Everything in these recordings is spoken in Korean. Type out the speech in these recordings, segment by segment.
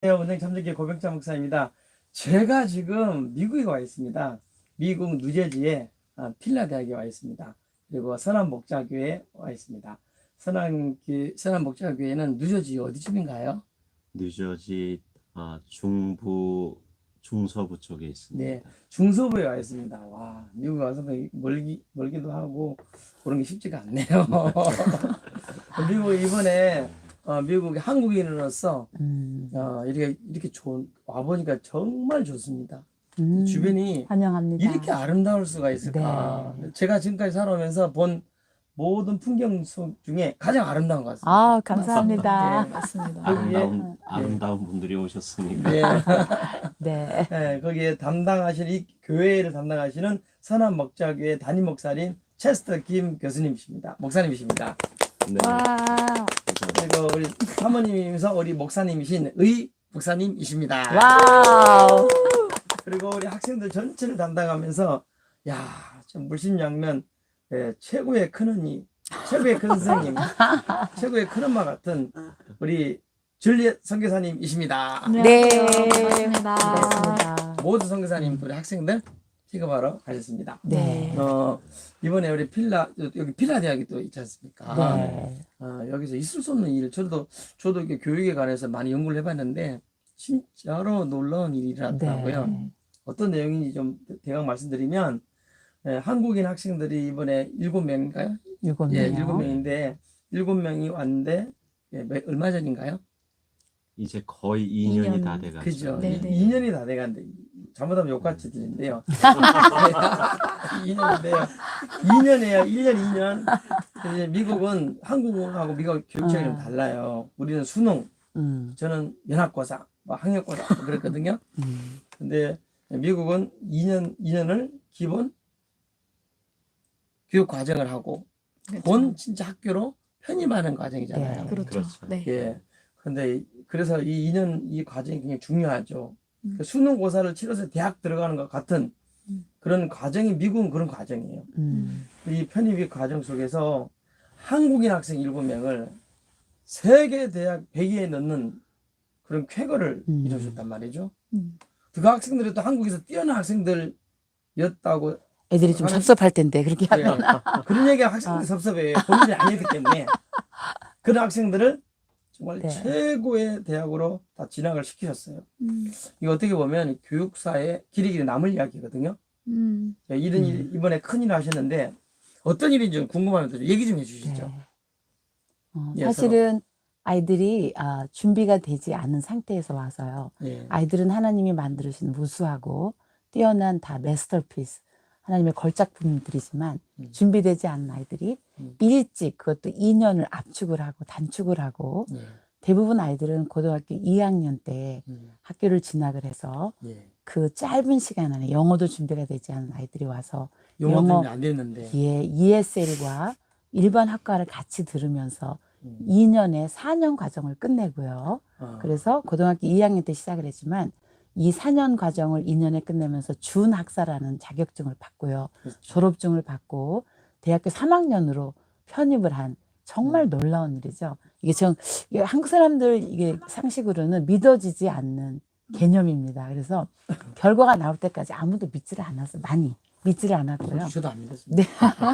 원장 참전기 고병자 목사입니다. 제가 지금 미국에 와 있습니다. 미국 뉴저지에 필라델피아에 와 있습니다. 그리고 선한 목자교회에 와 있습니다. 선한 목자교회는 뉴저지 어디쯤인가요? 뉴저지 중부 중서부 쪽에 있습니다. 네, 중서부에 와 있습니다. 와, 미국에 와서 멀기도 하고 그런 게 쉽지가 않네요. 미국 이번에 미국의 한국인으로서 이렇게 와보니까 정말 좋습니다. 주변이 환영합니다. 이렇게 아름다울 수가 있을까? 제가 지금까지 살아오면서 본 모든 풍경 속 중에 가장 아름다운 것 같습니다. 아, 감사합니다. 네. 맞습니다. 아름다운 분들이 오셨으니까. 네. 네. 네, 거기에 이 교회를 담당하시는 선한목자교회 담임 목사님 체스터 김 교수님이십니다. 목사님이십니다. 네. 와, 그리고 우리 사모님이면서 우리 목사님이신 의 목사님이십니다. 와우. 그리고 우리 학생들 전체를 담당하면서 참 물심양면 최고의 큰 언니, 최고의 큰 선생님, 최고의 큰 엄마 같은 우리 줄리엣 선교사님이십니다. 네. 반갑습니다. 반갑습니다. 모두 선교사님 우리 학생들 픽업하러 가셨습니다. 네. 이번에 우리 여기 필라 대학이 또 있지 않습니까? 네. 여기서 있을 수 없는 일, 저도 이렇게 교육에 관해서 많이 연구를 해봤는데 진짜로 놀라운 일이 일어났더라고요. 네. 어떤 내용인지 좀 대강 말씀드리면 한국인 학생들이 이번에 7명인가요? 일곱 예, 명이요. 7명인데 7명이 왔는데 얼마 전인가요? 이제 거의 2년이 다 2년. 돼가죠. 그죠? 네네. 2년이 다 돼간데 잘못하면 욕같이 들린데요. 2년인데요. 2년이에요. 1년, 2년. 이제 미국은 한국하고 미국 교육청이 좀 달라요. 우리는 수능, 저는 연합고사, 학력고사 그랬거든요. 근데 미국은 2년을 기본 교육 과정을 하고 본 진짜 학교로 편입하는 과정이잖아요. 네. 그렇죠. 그렇죠. 네. 예. 근데 그래서 이 2년 이 과정이 굉장히 중요하죠. 그 수능고사를 치러서 대학 들어가는 것 같은 그런 과정이 미국은 그런 과정이에요. 이 편입 과정 속에서 한국인 학생 7명을 세계 대학 100위에 넣는 그런 쾌거를 이루어줬단 말이죠. 그 학생들이 또 한국에서 뛰어난 학생들이었다고 애들이 좀 섭섭할 텐데 그렇게 하면. 그런 얘기가 학생들이 섭섭해요. 본인이 아니기 때문에. 그런 학생들을 정말 네. 최고의 대학으로 다 진학을 시키셨어요. 이거 어떻게 보면 교육사의 길이 남을 이야기거든요. 이런 일, 이번에 큰일 하셨는데 어떤 일인지 좀 궁금하면 얘기 좀 해주시죠. 네. 예, 사실은 아이들이 준비가 되지 않은 상태에서 와서요. 예. 아이들은 하나님이 만들으신 무수하고 뛰어난 다 마스터피스, 하나님의 걸작품들이지만 준비되지 않은 아이들이 일찍 그것도 2년을 압축을 하고 단축을 하고 예. 대부분 아이들은 고등학교 2학년 때 학교를 진학을 해서 예. 그 짧은 시간 안에 영어도 준비가 되지 않은 아이들이 와서 영어 영어, 때문에 안 됐는데. 예, ESL과 일반 학과를 같이 들으면서 2년에 4년 과정을 끝내고요. 그래서 고등학교 2학년 때 시작을 했지만 이 4년 과정을 2년에 끝내면서 준학사라는 자격증을 받고요. 그렇죠. 졸업증을 받고 대학교 3학년으로 편입을 한 정말 놀라운 일이죠. 이게 한국 사람들 이게 상식으로는 믿어지지 않는 개념입니다. 그래서 결과가 나올 때까지 아무도 믿지를 않았어요. 많이 믿지를 않았고요. 저도 안 믿었습니다.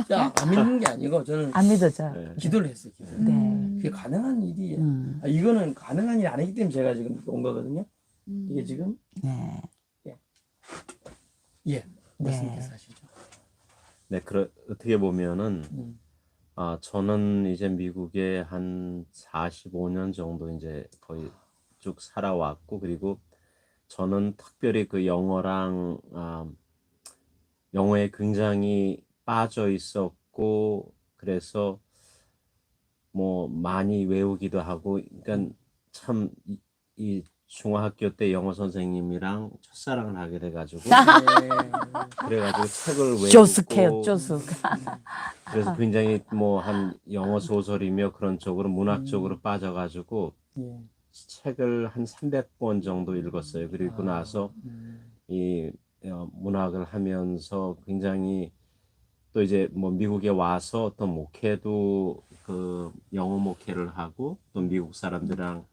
네. 안 믿는 게 아니고 저는 안 믿어져요. 네. 기도를 했어요. 기도를. 네. 그게 가능한 일이에요. 음. 이거는 가능한 일이 아니기 때문에 제가 지금 온 거거든요. 이게 지금 네. 말씀께서 하시죠. 네, 어떻게 보면은 음. 저는 이제 미국에 한 45년 정도 이제 거의 쭉 살아왔고, 그리고 저는 특별히 그 영어랑 영어에 굉장히 빠져 있었고, 그래서 뭐 많이 외우기도 하고, 그러니까 참 이 중학교 때 영어 선생님이랑 첫사랑을 하게 돼가지고 그래가지고 책을 외우고 쪼숙해요, 쪼숙. 그래서 굉장히 뭐 한 영어 소설이며 그런 쪽으로 문학 쪽으로 빠져가지고 예. 책을 한 300권 정도 읽었어요. 그리고 나서 이 문학을 하면서 굉장히 또 이제 뭐 미국에 와서 어떤 목회도 그 영어 목회를 하고 또 미국 사람들이랑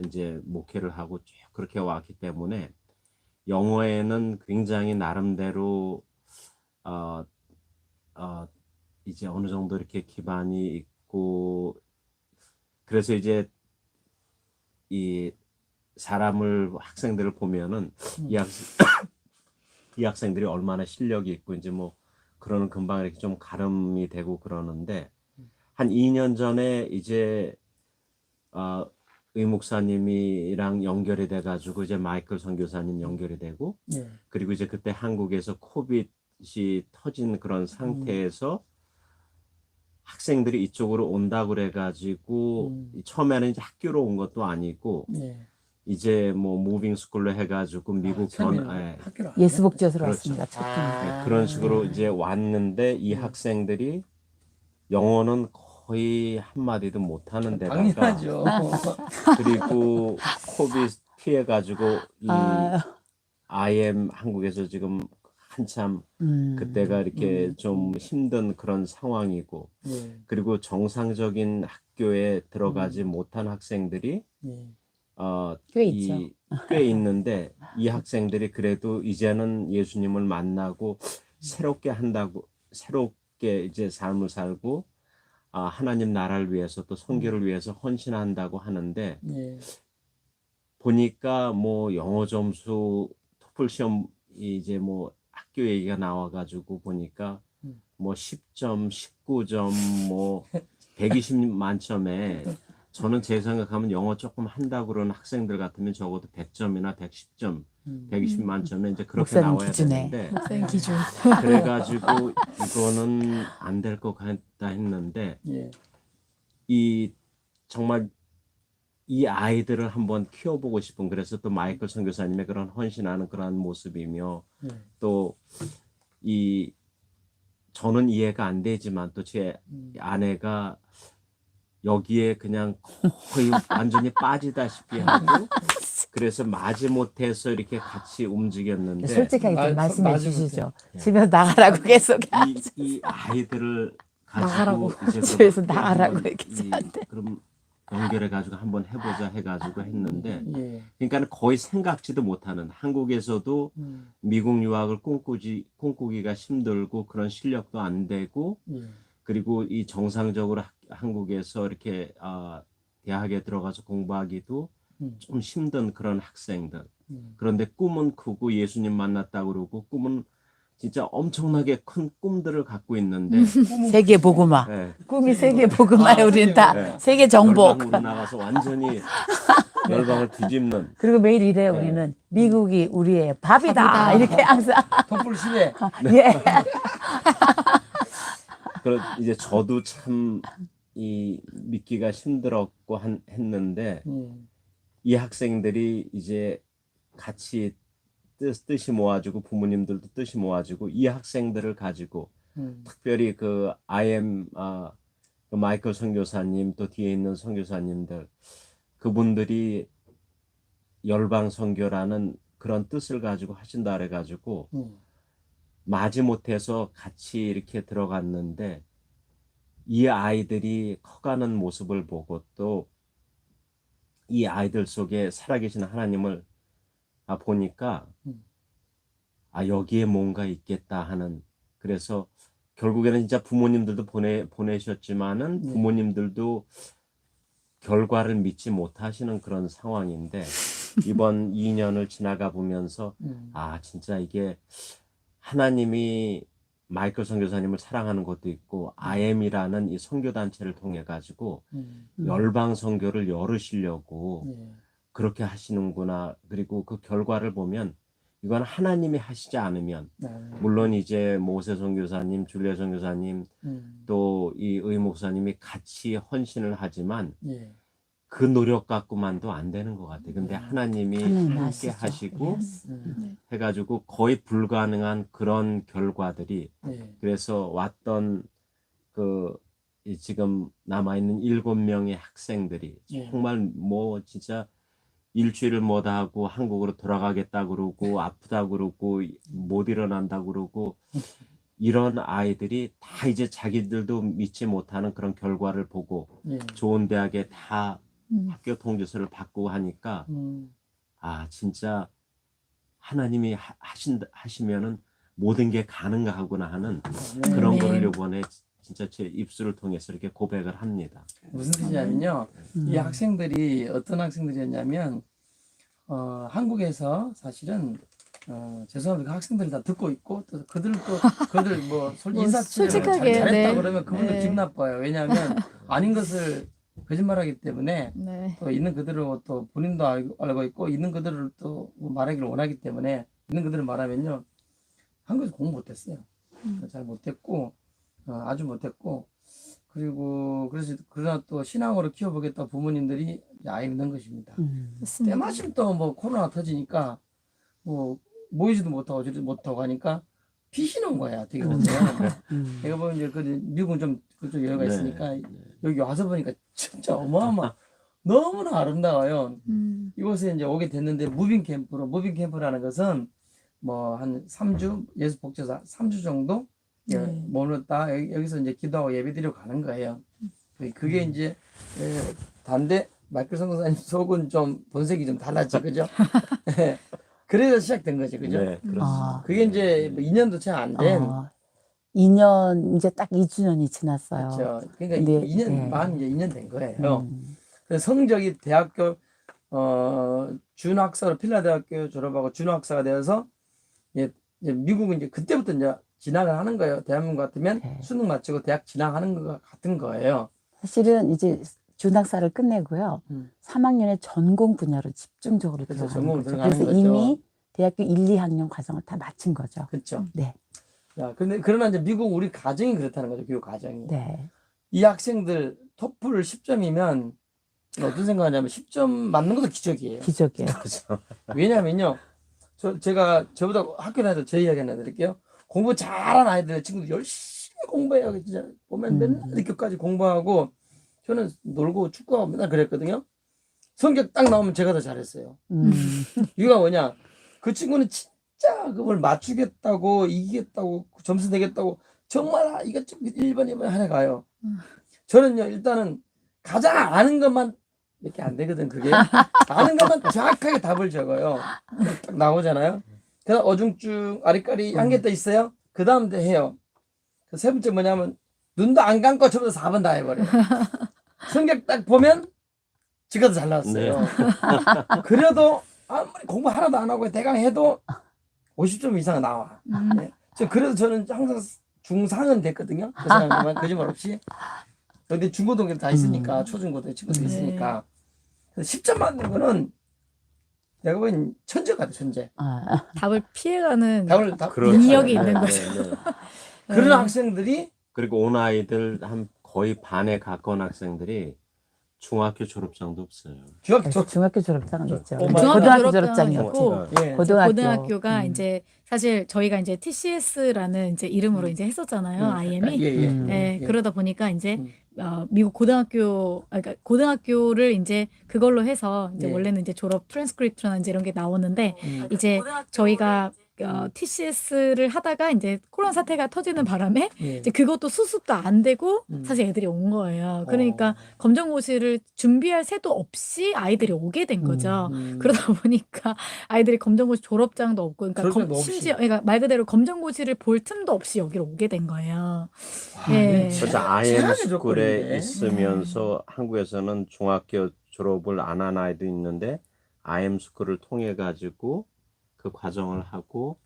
이제 목회를 하고 쭉 그렇게 왔기 때문에 영어에는 굉장히 나름대로 어, 이제 어느 정도 이렇게 기반이 있고 그래서 이제 이 학생들을 보면은 이 학생들이 얼마나 실력이 있고 이제 뭐 그러는 금방 이렇게 좀 가름이 되고 그러는데 한 2년 전에 이제 의 목사님이랑 연결이 돼가지고 이제 마이클 선교사님 연결이 되고 예. 그리고 이제 그때 한국에서 코빗이 터진 그런 상태에서 학생들이 이쪽으로 온다고 그래가지고 처음에는 이제 학교로 온 것도 아니고 예. 이제 뭐 무빙 스쿨로 해가지고 미국 처음에는 학교를 안 예수복지에서 그렇죠. 왔습니다. 첫 해. 그런 식으로 이제 왔는데 이 학생들이 영어는 거의 한마디도 못하는 데다가 당연하죠. 그리고 코빗 피해가지고 이 IM 한국에서 지금 한참 그때가 이렇게 좀 힘든 그런 상황이고 예. 그리고 정상적인 학교에 들어가지 못한 학생들이 예. 꽤 있죠. 꽤 있는데 이 학생들이 그래도 이제는 예수님을 만나고 새롭게 이제 삶을 살고 하나님 나라를 위해서 또 선교를 위해서 헌신한다고 하는데 예. 보니까 뭐 영어 점수 토플 시험 이제 뭐 학교 얘기가 나와가지고 보니까 뭐 10점, 19점, 뭐 120 만점에 저는 제 생각하면 영어 조금 한다고 그러는 학생들 같으면 적어도 100점이나 110점, 120 만점에 이제 그렇게 목사님 나와야 기준에. 되는데 학생 기준. 그래가지고 이거는 안 될 것 같다 했는데 예. 정말 이 아이들을 한번 키워보고 싶은 그래서 또 마이클 선교사님의 그런 헌신하는 그런 모습이며 예. 또 저는 이해가 안 되지만 또 제 아내가 여기에 그냥 거의 완전히 빠지다시피 하고 그래서 마지못해서 이렇게 같이 움직였는데 솔직하게 좀 말씀해 맞으면 주시죠. 집에서 나가라고 계속 이 아이들을 나가라고. 가지고 이제 집에서 그럼 나가라고 한번 이렇게 저한테. 그럼 연결해 가지고 한번 해보자 해가지고 했는데 예. 그러니까 거의 생각지도 못하는 한국에서도 미국 유학을 꿈꾸기가 힘들고 그런 실력도 안 되고 예. 그리고 이 정상적으로 한국에서 이렇게 대학에 들어가서 공부하기도 좀 힘든 그런 학생들. 그런데 꿈은 크고 예수님 만났다고 그러고 꿈은 진짜 엄청나게 큰 꿈들을 갖고 있는데 세계 복음화. 네, 꿈이 세계 복음화에 우리는 다 네. 세계 정복. 열방으로 나가서 완전히 열방을 뒤집는 그리고 매일 이래요. 우리는 미국이 우리의 밥이다. 이렇게 항상. 토플 시대. 예. 이제 저도 참 믿기가 힘들었고 했는데 이 학생들이 이제 같이 뜻이 모아지고 부모님들도 뜻이 모아지고 이 학생들을 가지고 특별히 그 그 마이클 선교사님 또 뒤에 있는 선교사님들 그분들이 열방 선교라는 그런 뜻을 가지고 하신다 그래가지고 마지못해서 같이 이렇게 들어갔는데 이 아이들이 커가는 모습을 보고 또 이 아이들 속에 살아계신 하나님을 보니까 여기에 뭔가 있겠다 하는 그래서 결국에는 진짜 부모님들도 보내셨지만은 부모님들도 결과를 믿지 못하시는 그런 상황인데 이번 2년을 지나가 보면서 진짜 이게 하나님이 마이클 선교사님을 사랑하는 것도 있고 IM이라는 이 선교 단체를 통해 가지고 열방 선교를 열으시려고 그렇게 하시는구나. 그리고 그 결과를 보면 이건 하나님이 하시지 않으면 물론 이제 모세 선교사님, 줄리아 선교사님 또 이 의 목사님이 같이 헌신을 하지만 그 노력 갖고만도 안 되는 것 같아요. 근데 하나님이 함께 하시고 해가지고 거의 불가능한 그런 결과들이 그래서 왔던 지금 남아있는 7명의 학생들이 정말 뭐 진짜 일주일을 못 하고 한국으로 돌아가겠다 그러고 아프다 그러고 못 일어난다 그러고 이런 아이들이 다 이제 자기들도 믿지 못하는 그런 결과를 보고 좋은 대학에 다 학교 통지서를 받고 하니까 아 진짜 하나님이 하시면은 모든 게 가능하구나 하는 그런 거를 이번에 진짜 제 입술을 통해서 이렇게 고백을 합니다. 무슨 뜻이냐면요. 이 학생들이 어떤 학생들이었냐면 한국에서 사실은 죄송합니다. 그 학생들이 다 듣고 있고 또 그들 뭐 인사치레를 솔직하게, 잘했다 네. 그러면 그분들 네. 기분 나빠요. 왜냐하면 아닌 것을 거짓말하기 때문에 네. 또 있는 그대로 또 본인도 알고 있고 있는 그대로 또 말하기를 원하기 때문에 있는 그대로 말하면요. 한국에서 공부 못했어요. 잘 못했고 아주 못했고 그리고 그래서 그러나 또 신앙으로 키워보겠다 부모님들이 아이를 넣은 것입니다. 맞습니다. 때마침 또 뭐 코로나 터지니까 뭐 모이지도 못하고 저리도 못하고 하니까 빛이 난 거야. 되게 보면 내가 보면 이제 그 미국은 좀 그쪽 여유가 있으니까 여기 와서 보니까 진짜 어마어마 너무나 아름다워요. 이곳에 이제 오게 됐는데 무빙 캠프라는 것은 뭐 한 3주 예수 복지사 3주 정도 머물렀다 여기서 이제 기도하고 예배드리러 가는 거예요. 그게 이제 단데 마이클 선교사님 속은 좀 본색이 좀 달랐지, 그죠? 그래서 시작된 거죠, 그죠? 네, 그렇습니다. 그게 이제 뭐 2년도 채 안 된. 2년 이제 딱 2주년이 지났어요. 그렇죠. 그러니까 근데, 2년 네. 만 이제 2년 된 거예요. 그래서 성적이 대학교 준학사로 필라델피아 졸업하고 준학사가 되어서 이제 미국은 이제 그때부터 이제 진학을 하는 거예요. 대한민국 같으면 네. 수능 마치고 대학 진학하는 것 같은 거예요. 사실은 이제 준학사를 끝내고요. 3학년에 전공 분야로 집중적으로 그렇죠. 들어가는 전공으로 거죠. 들어가는 그래서 거죠. 이미 대학교 1, 2학년 과정을 다 마친 거죠. 그렇죠. 네. 야, 근데 그러나 이제 미국 우리 가정이 그렇다는 거죠. 교육 가정이. 네. 이 학생들 토플 10점이면 어떤 생각하냐면 10점 맞는 것도 기적이에요. 기적이에요. 왜냐면요. 제가 저보다 학교 다닐 때 제 이야기 하나 드릴게요. 공부 잘하는 아이들 친구들 열심히 공부해요. 진짜 보면 맨날 늦게까지 공부하고 저는 놀고 축구하고 맨날 그랬거든요. 성적 딱 나오면 제가 더 잘했어요. 이유가 뭐냐? 그 친구는 진짜 그걸 맞추겠다고 이기겠다고 점수 내겠다고 정말 이거 1번 2번 하나 가요. 저는요 일단은 가장 아는 것만 몇 개 안 되거든 그게. 아는 것만 정확하게 답을 적어요. 딱 나오잖아요. 그다음 어중증 아리까리 한 개 더 있어요. 그 다음 해요. 그 세 번째 뭐냐면 눈도 안 감고 저보다 4번 다 해버려요. 성적 딱 보면 지가 더 잘 나왔어요. 그래도 아무리 공부 하나도 안 하고 대강 해도 50점 이상 나와. 네. 그래서 저는 항상 중상은 됐거든요. 그 사람들만 거짓말 없이. 근데 중고등학교 다 있으니까 초중고등 친구들 있으니까. 그래서 10점 맞는 거는 내가 보기엔 천재 같아 천재. 답을 피해가는 그렇죠. 능력이 네, 있는 네, 거죠. 네. 그런 학생들이 그리고 온 아이들 한 거의 반에 가까운 학생들이 중학교 졸업장도 없어요. 중학교 졸업장은 있죠. 중학교 고등학교 졸업장이 졸업장이 있고, 없지. 예. 고등학교가 이제 사실 저희가 이제 TCS라는 이제 이름으로 이제 했었잖아요. IM이. 예, 그러다 보니까 이제 미국 고등학교, 그러니까 고등학교를 이제 그걸로 해서 이제 예. 원래는 이제 졸업 트랜스크립트나 이제 이런 게 나오는데 이제 저희가 TCS를 하다가 이제 코로나 사태가 터지는 바람에 예. 이제 그것도 수습도 안 되고 사실 애들이 온 거예요. 그러니까 검정고시를 준비할 새도 없이 아이들이 오게 된 거죠. 그러다 보니까 아이들이 검정고시 졸업장도 없고, 그러니까 졸업장도 없이. 심지어 그러니까 말 그대로 검정고시를 볼 틈도 없이 여기로 오게 된 거예요. 아, 예. 그래서 IM 최악의 스쿨에 조건인데. 있으면서 한국에서는 중학교 졸업을 안 한 아이도 있는데 IM 스쿨을 통해 가지고 그 과정을 하고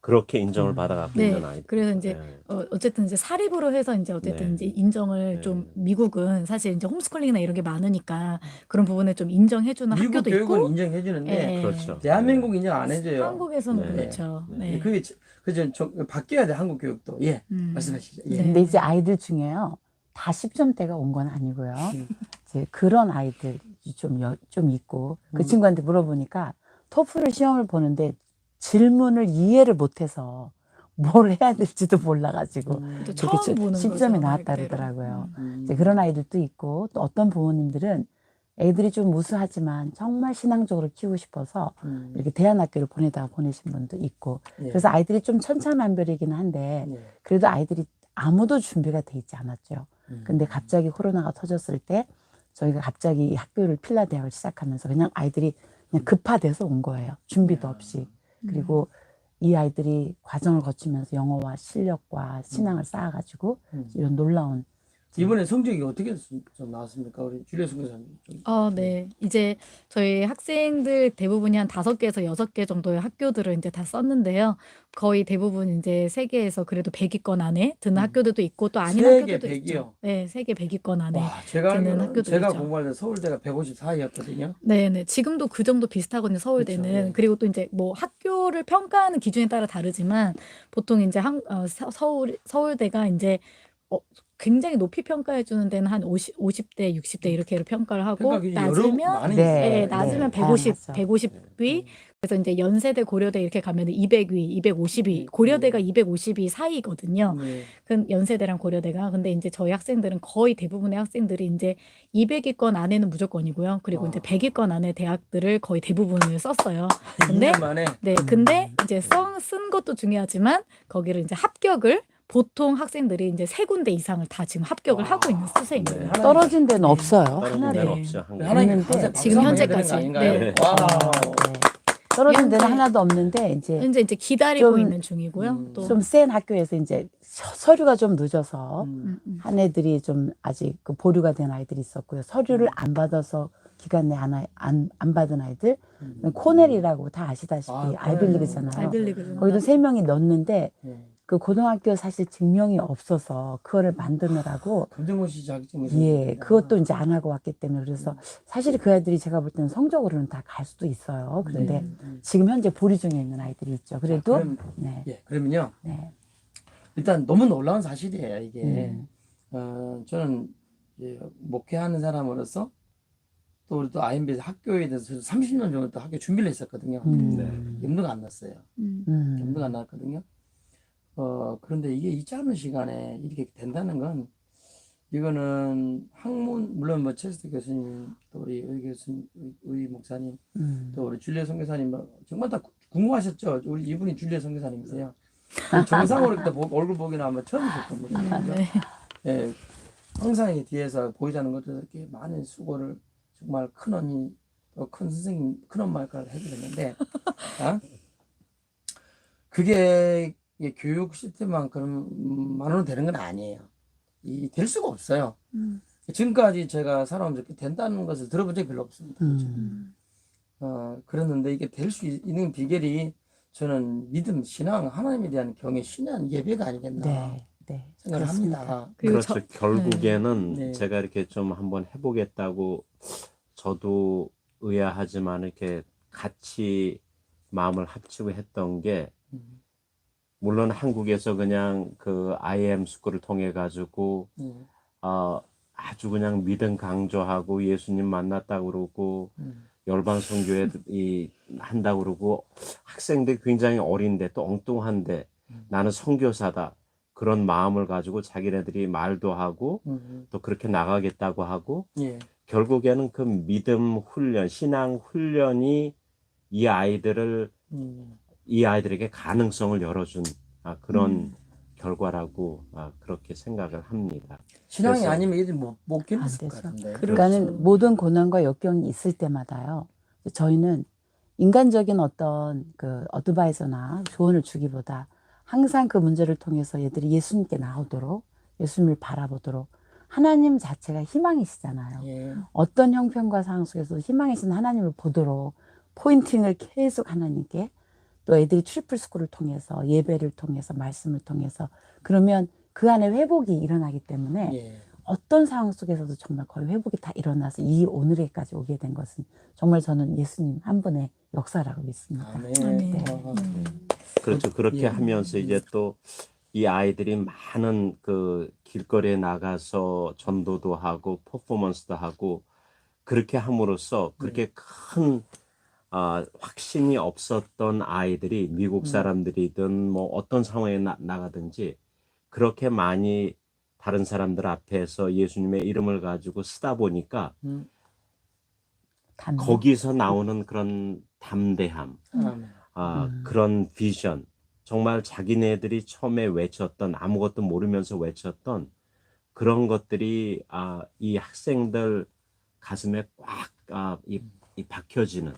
그렇게 인정을 받아갖고 네. 있는 아이들. 그래서 이제 네. 어쨌든 이제 사립으로 해서 이제 어쨌든 네. 이제 인정을 네. 좀 미국은 사실 이제 홈스쿨링이나 이런 게 많으니까 그런 부분을 좀 인정해주는 미국 학교도 교육은 있고, 인정해주는데 예. 그렇죠. 대한민국 인정 안 해줘요. 한국에서는 네. 그렇죠. 네. 네. 그게 그죠 바뀌어야 돼 한국 교육도. 예. 말씀하시죠. 예. 네. 근데 이제 아이들 중에요. 다 10점대가 온 건 아니고요. 이제 그런 아이들이 좀 있고 그 친구한테 물어보니까 토플 시험을 보는데 질문을 이해를 못해서 뭘 해야 될지도 몰라가지고 또 그렇게 처음 보는 10점이 거죠, 나왔다 말 그대로. 그러더라고요. 이제 그런 아이들도 있고 또 어떤 부모님들은 애들이 좀 무수하지만 정말 신앙적으로 키우고 싶어서 이렇게 대안학교를 보내다가 보내신 분도 있고 예. 그래서 아이들이 좀 천차만별이긴 한데 예. 그래도 아이들이 아무도 준비가 돼 있지 않았죠. 근데 갑자기 코로나가 터졌을 때 저희가 갑자기 이 학교를 필라 대학을 시작하면서 그냥 아이들이 그냥 급파돼서 온 거예요. 준비도 없이. 그리고 이 아이들이 과정을 거치면서 영어와 실력과 신앙을 쌓아가지고 이런 놀라운 이번에 성적이 어떻게 좀 나왔습니까? 우리 줄리아 선교사님. 네. 이제 저희 학생들 대부분이 한 5개에서 6개 정도의 학교들을 이제 다 썼는데요. 거의 대부분 이제 세계에서 그래도 100위권 안에 드는 학교들도 있고 또 아닌 세계 학교들도 100이요? 있죠. 네, 세계 100위권 안에 와, 제가 드는 알기로는 학교들 제가 있죠. 공부할 때 서울대가 154였거든요. 네네. 지금도 그 정도 비슷하거든요, 서울대는. 그렇죠. 예. 그리고 또 이제 뭐 학교를 평가하는 기준에 따라 다르지만 보통 이제 서울대가 이제 굉장히 높이 평가해 주는 데는 한 50대, 60대 이렇게로 평가를 하고 평가 기준이 여러 낮으면 많이 네, 있어요. 네, 낮으면 네, 150, 다양하죠. 150위. 그래서 이제 연세대, 고려대 이렇게 가면 200위, 250위. 고려대가 250위 사이거든요. 네. 그 연세대랑 고려대가. 근데 이제 저희 학생들은 거의 대부분의 학생들이 이제 200위권 안에는 무조건이고요. 그리고 이제 100위권 안에 대학들을 거의 대부분을 썼어요. 근데 2년 만에 네, 근데 이제 쓴 것도 중요하지만 거기를 이제 합격을 보통 학생들이 이제 3군데 이상을 다 지금 합격을 하고 있는 추세입니다. 네. 하나님- 떨어진 데는 없어요. 떨어진 하나도. 데는 네. 없죠. 한국에. 하나님 있는데 감사에 지금 박수 한번 해야 현재까지. 되는 거 아닌가요? 네. 와우. 네. 떨어진 데는 현재- 하나도 없는데 이제 현재 이제 기다리고 좀- 있는 중이고요. 또 좀 센 학교에서 이제 서류가 좀 늦어서 한 애들이 좀 아직 그 보류가 된 아이들이 있었고요. 서류를 안 받아서 기간 내에 안 받은 아이들. 코넬이라고 다 아시다시피 아, 아이빌리그잖아요. 아이빌리그 거기도 3명이 넣었는데 네. 그 고등학교 사실 증명이 없어서 그거를 만드느라고 검정고시 자격증 예, 그것도 이제 안 하고 왔기 때문에 그래서 사실 그 아이들이 제가 볼 때는 성적으로는 다 갈 수도 있어요. 그런데 지금 현재 보류 중에 있는 아이들이 있죠. 그래도 그럼, 네, 예, 그러면요. 네, 일단 너무 놀라운 사실이에요, 이게. 음. 저는 이제 목회하는 사람으로서 또 우리 또 IMB 학교에 대해서 30년 정도 또 학교 준비를 했었거든요. 염두가 안 났어요. 염두가 안 났거든요. 그런데 이게 이 짧은 시간에 이렇게 된다는 건 이거는 학문, 물론 뭐 체스트 교수님, 또 우리 의 교수님, 의 목사님, 또 우리 줄리아 선교사님, 정말 다 궁금하셨죠? 우리 이분이 줄리아 선교사님이세요. 정상으로 이렇게 얼굴 보기는 아마 처음이실 겁니다. 네. 예, 항상 이 뒤에서 보이자는 것도 이렇게 많은 수고를 정말 큰 언니, 또 큰 선생님, 큰 엄마 역할을 해주셨는데, 그게 교육 시스템만으로 되는 건 아니에요. 될 수가 없어요. 지금까지 제가 살아오면서 이렇게 된다는 것을 들어본 적이 별로 없습니다. 그랬는데 이게 될 수 있는 비결이 저는 믿음, 신앙, 하나님에 대한 경외, 신앙, 예배가 아니겠나 네, 네, 생각을 그렇습니다. 합니다. 그리고 그렇죠. 결국에는 네. 제가 이렇게 좀 한번 해보겠다고 저도 의아하지만 이렇게 같이 마음을 합치고 했던 게 물론 한국에서 그냥 그 IM 스쿨을 통해 가지고 아주 그냥 믿음 강조하고 예수님 만났다고 그러고 열방 선교회 한다고 그러고 학생들이 굉장히 어린데 또 엉뚱한데 나는 선교사다 그런 마음을 가지고 자기네들이 말도 하고 또 그렇게 나가겠다고 하고 예. 결국에는 그 믿음 훈련, 신앙 훈련이 이 아이들에게 가능성을 열어준 그런 결과라고 그렇게 생각을 합니다. 신앙이 그래서- 아니면 얘들 못 안 견딜 것 되죠. 같은데. 그러니까는 모든 고난과 역경이 있을 때마다요. 저희는 인간적인 어떤 그 어드바이저나 조언을 주기보다 항상 그 문제를 통해서 얘들이 예수님께 나오도록 예수님을 바라보도록 하나님 자체가 희망이시잖아요. 예. 어떤 형편과 상황 속에서 희망이신 하나님을 보도록 포인팅을 계속 하나님께 또 애들이 트리플 스쿨을 통해서 예배를 통해서 말씀을 통해서 그러면 그 안에 회복이 일어나기 때문에 예. 어떤 상황 속에서도 정말 거의 회복이 다 일어나서 이 오늘에까지 오게 된 것은 정말 저는 예수님 한 분의 역사라고 믿습니다. 아멘. 아멘. 그렇죠. 그렇게 예. 하면서 이제 또 이 아이들이 많은 그 길거리에 나가서 전도도 하고 퍼포먼스도 하고 그렇게 함으로써 그렇게 큰 확신이 없었던 아이들이 미국 사람들이든 뭐 어떤 상황에 나가든지 그렇게 많이 다른 사람들 앞에서 예수님의 이름을 가지고 쓰다 보니까 거기서 나오는 그런 담대함, 아멘. 그런 비전, 정말 자기네들이 처음에 외쳤던 아무것도 모르면서 외쳤던 그런 것들이 이 학생들 가슴에 꽉 이 박혀지는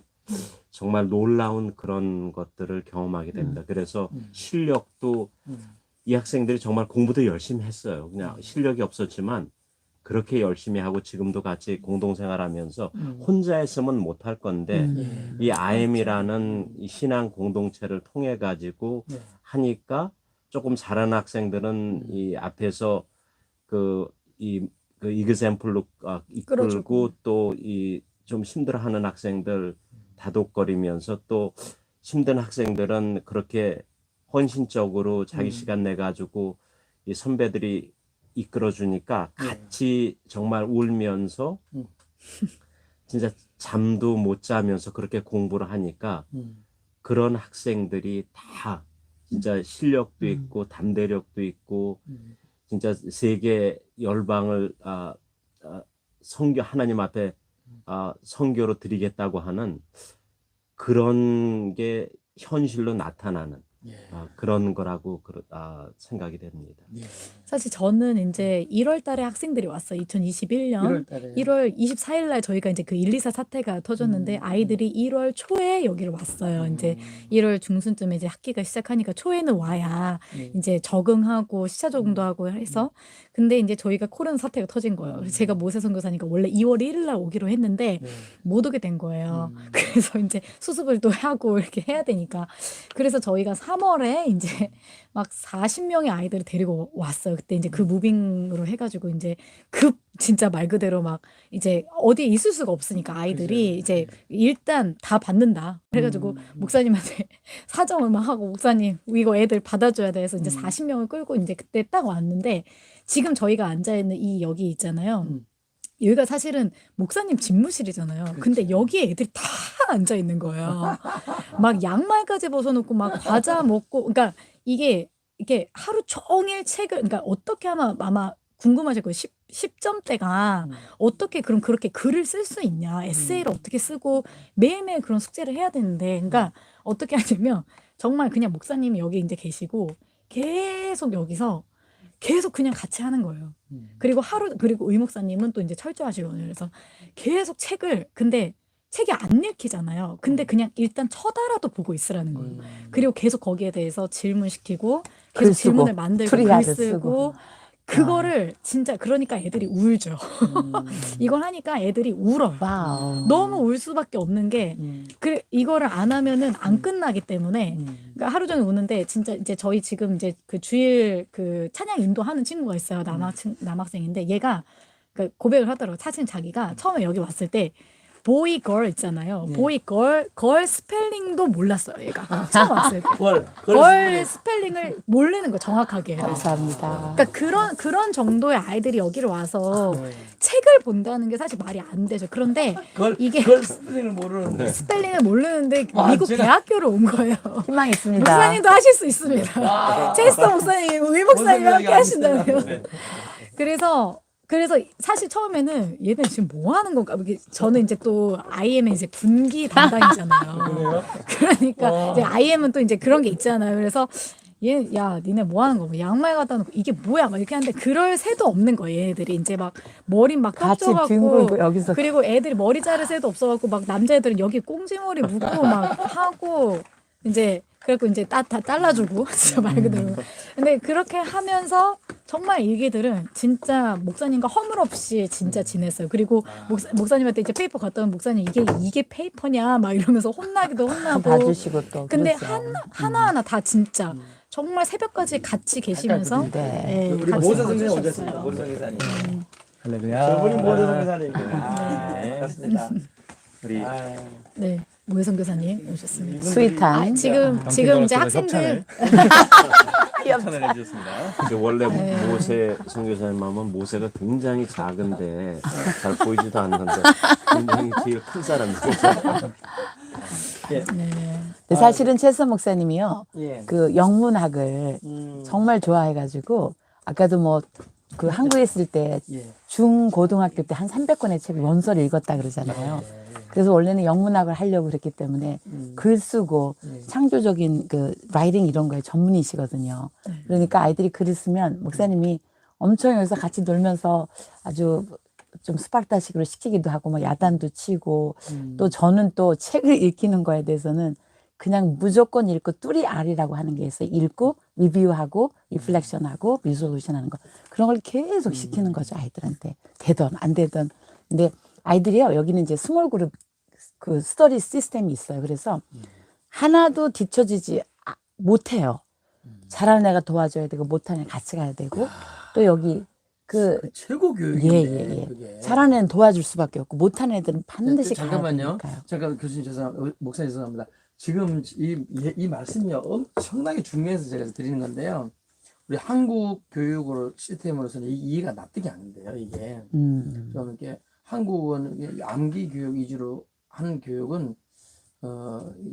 정말 놀라운 그런 것들을 경험하게 됩니다. 그래서 실력도 이 학생들이 정말 공부도 열심히 했어요. 그냥 실력이 없었지만 그렇게 열심히 하고 지금도 같이 공동생활하면서 혼자 했으면 못할 건데 이 IM이라는 이 신앙 공동체를 통해 가지고 하니까 조금 잘하는 학생들은 이 앞에서 그 이그샘플로 이끌고 또 이 좀 힘들어하는 학생들 다독거리면서 또 힘든 학생들은 그렇게 헌신적으로 자기 시간 내 가지고 이 선배들이 이끌어주니까 같이 정말 울면서 진짜 잠도 못 자면서 그렇게 공부를 하니까 그런 학생들이 다 진짜 실력도 있고 담대력도 있고 진짜 세계 열방을 하나님 앞에 선교로 드리겠다고 하는 그런 게 현실로 나타나는 그런 거라고 생각이 됩니다. 사실 저는 이제 1월 달에 학생들이 왔어요. 2021년 1월 24일 날 저희가 이제 그 124 사태가 터졌는데 아이들이 1월 초에 여기를 왔어요. 이제 1월 중순쯤에 이제 학기가 시작하니까 초에는 와야 이제 적응하고 시차 적응도 하고 해서 근데 이제 저희가 코로나 사태가 터진 거예요. 그래서 제가 모세 선교사니까 원래 2월 1일 날 오기로 했는데 못 오게 된 거예요. 그래서 이제 수습을 또 하고 이렇게 해야 되니까 그래서 저희가 3월에 이제 막 40명의 아이들을 데리고 왔어요. 그때 이제 그 무빙으로 해가지고 이제 진짜 말 그대로 막 이제 어디에 있을 수가 없으니까 아이들이 이제 일단 다 받는다. 그래가지고 목사님한테 사정을 막 하고 목사님 이거 애들 받아줘야 돼 해서 이제 40명을 끌고 이제 그때 딱 왔는데 지금 저희가 앉아있는 이 여기 있잖아요. 여기가 사실은 목사님 집무실이잖아요. 근데 여기에 애들이 다 앉아 있는 거예요. 막 양말까지 벗어놓고 막 과자 먹고, 그러니까 이게 하루 종일 책을, 그러니까 어떻게 하면 아마 궁금하실 거예요. 10점대가 어떻게 그렇게 글을 쓸 수 있냐, 에세이를 어떻게 쓰고 매일매일 그런 숙제를 해야 되는데, 그러니까 어떻게 하냐면 정말 그냥 목사님이 여기 이제 계시고 계속 여기서 계속 그냥 같이 하는 거예요. 그리고 그리고 의목사님은 또 이제 철저하시거든요. 그래서 계속 근데 책이 안 읽히잖아요. 근데 그냥 일단 쳐다라도 보고 있으라는 거예요. 그리고 계속 거기에 대해서 질문시키고 계속 글 쓰고, 질문을 만들고 글 프리하드 쓰고 쓰고. 그거를 진짜 그러니까 애들이 울죠. 이걸 하니까 애들이 울어요. 와우. 너무 울 수밖에 없는 게 이거를 안 하면은 안 끝나기 때문에 그러니까 하루 종일 우는데 진짜 이제 저희 지금 이제 그 주일 그 찬양 인도하는 친구가 있어요. 남학생인데 얘가 그 고백을 하더라고요. 사실 자기가 처음에 여기 왔을 때 보이 걸 있잖아요. 보이 걸 스펠링도 몰랐어요. 얘가 처음 왔을 때. 걸 스펠링을 모르는 거 정확하게. 감사합니다. 그러니까 그런 정도의 아이들이 여기를 와서 책을 본다는 게 사실 말이 안 되죠. 그런데 이게 스펠링을 모르는데 스펠링을 모르는데 미국 대학교로 온 거예요. 희망 있습니다. 목사님도 하실 수 있습니다. 체스터 목사님, 의 목사님 함께 하신다면. 그래서 사실 처음에는 얘는 지금 뭐 하는 건가? 저는 이제 또 IM의 이제 분기 담당이잖아요. 그러니까 이제 IM은 또 이제 그런 게 있잖아요. 그래서 야, 니네 뭐 하는 거? 양말 갖다 놓고 이게 뭐야? 막 이렇게 하는데 그럴 새도 없는 거예요. 얘들이 이제 막 머리 막 같이 깎여갖고 뒹굴고 여기서 그리고 애들이 머리 자를 새도 없어갖고 막 남자애들은 여기 꽁지머리 묶고 막 하고 이제 그래갖고 이제 다 잘라주고 진짜 말 그대로. 근데 그렇게 하면서 정말 일기들은 진짜 목사님과 허물없이 진짜 지냈어요. 그리고 목사님한테 이제 페이퍼 갖다 오면 목사님 이게 페이퍼냐 막 이러면서 혼나기도 혼나고. 봐주시고 또. 근데 그렇죠. 하나하나 다 진짜 정말 새벽까지 같이 계시면서 네. 우리 같이 모세 선생님 해주셨어요. 오셨습니다. 모세 선교사님. 할렐루야. 저분이 모세 선교사님. 그렇습니다. 우리 네, 모혜성 교사님 오셨습니다. 스윗한. 지금 이제 학생들 협찬을 해주셨습니다. 원래 모세 선교사님 하면 모세가 굉장히 작은데 잘 보이지도 않는데 굉장히 제일 큰 사람이죠. 근데 사실은 최선 목사님이요. 그 영문학을 정말 좋아해가지고 아까도 뭐 그 한국에 있을 때 중고등학교 때 한 300권의 책을 원서를 읽었다 그러잖아요. 그래서 원래는 영문학을 하려고 그랬기 때문에 글 쓰고 창조적인 그 라이팅 이런 거에 전문이시거든요. 그러니까 아이들이 글을 쓰면 목사님이 엄청 여기서 같이 놀면서 아주 좀 스파르타식으로 시키기도 하고 막 야단도 치고 또 저는 또 책을 읽히는 거에 대해서는 그냥 무조건 읽고 뚜리 알이라고 하는 게 있어요. 읽고 리뷰하고 리플렉션하고 리솔루션하는 거 그런 걸 계속 시키는 거죠 아이들한테 되든 안 되든. 근데 아이들이요 여기는 이제 스몰 그룹 그 스터디 시스템이 있어요. 그래서 하나도 뒤처지지 못해요. 잘하는 애가 도와줘야 되고 못하는 애 같이 가야 되고 또 여기 그 최고 교육인데 예. 그게. 잘하는 애는 도와줄 수밖에 없고 못하는 애들은 반드시 가야 잠깐만요. 되니까요. 잠깐 교수님 죄송합니다. 목사님 죄송합니다. 지금 이 말씀이 엄청나게 중요해서 제가 드리는 건데요. 우리 한국 교육으로 시스템으로서는 이해가 납득이 안 돼요. 이게 좀 이렇게 한국은 암기 교육 위주로 하는 교육은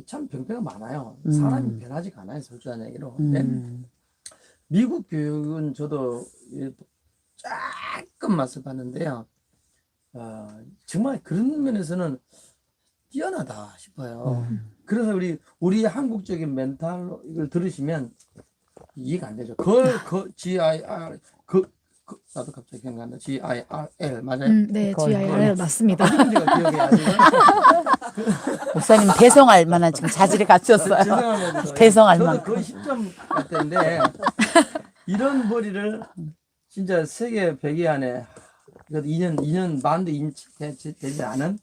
참 병폐가 많아요. 사람이 변하지가 않아요. 솔직한 얘기로. 근데 미국 교육은 저도 조금 맛을 봤는데요. 정말 그런 면에서는 뛰어나다 싶어요. 그래서 우리 한국적인 멘탈로 이걸 들으시면 이해가 안 되죠. GIR 나도 갑자기 생각난다. GIRL 맞아요? 네, 그걸. GIR 맞습니다. 제가 기억이 안 나요. 목사님 대성할 만한 지금 자질을 갖췄어요. 죄송합니다. 대성할 저도 만큼. 거의 10점 같은데 이런 머리를 진짜 세계 100위 안에 2년 만도 되지 않은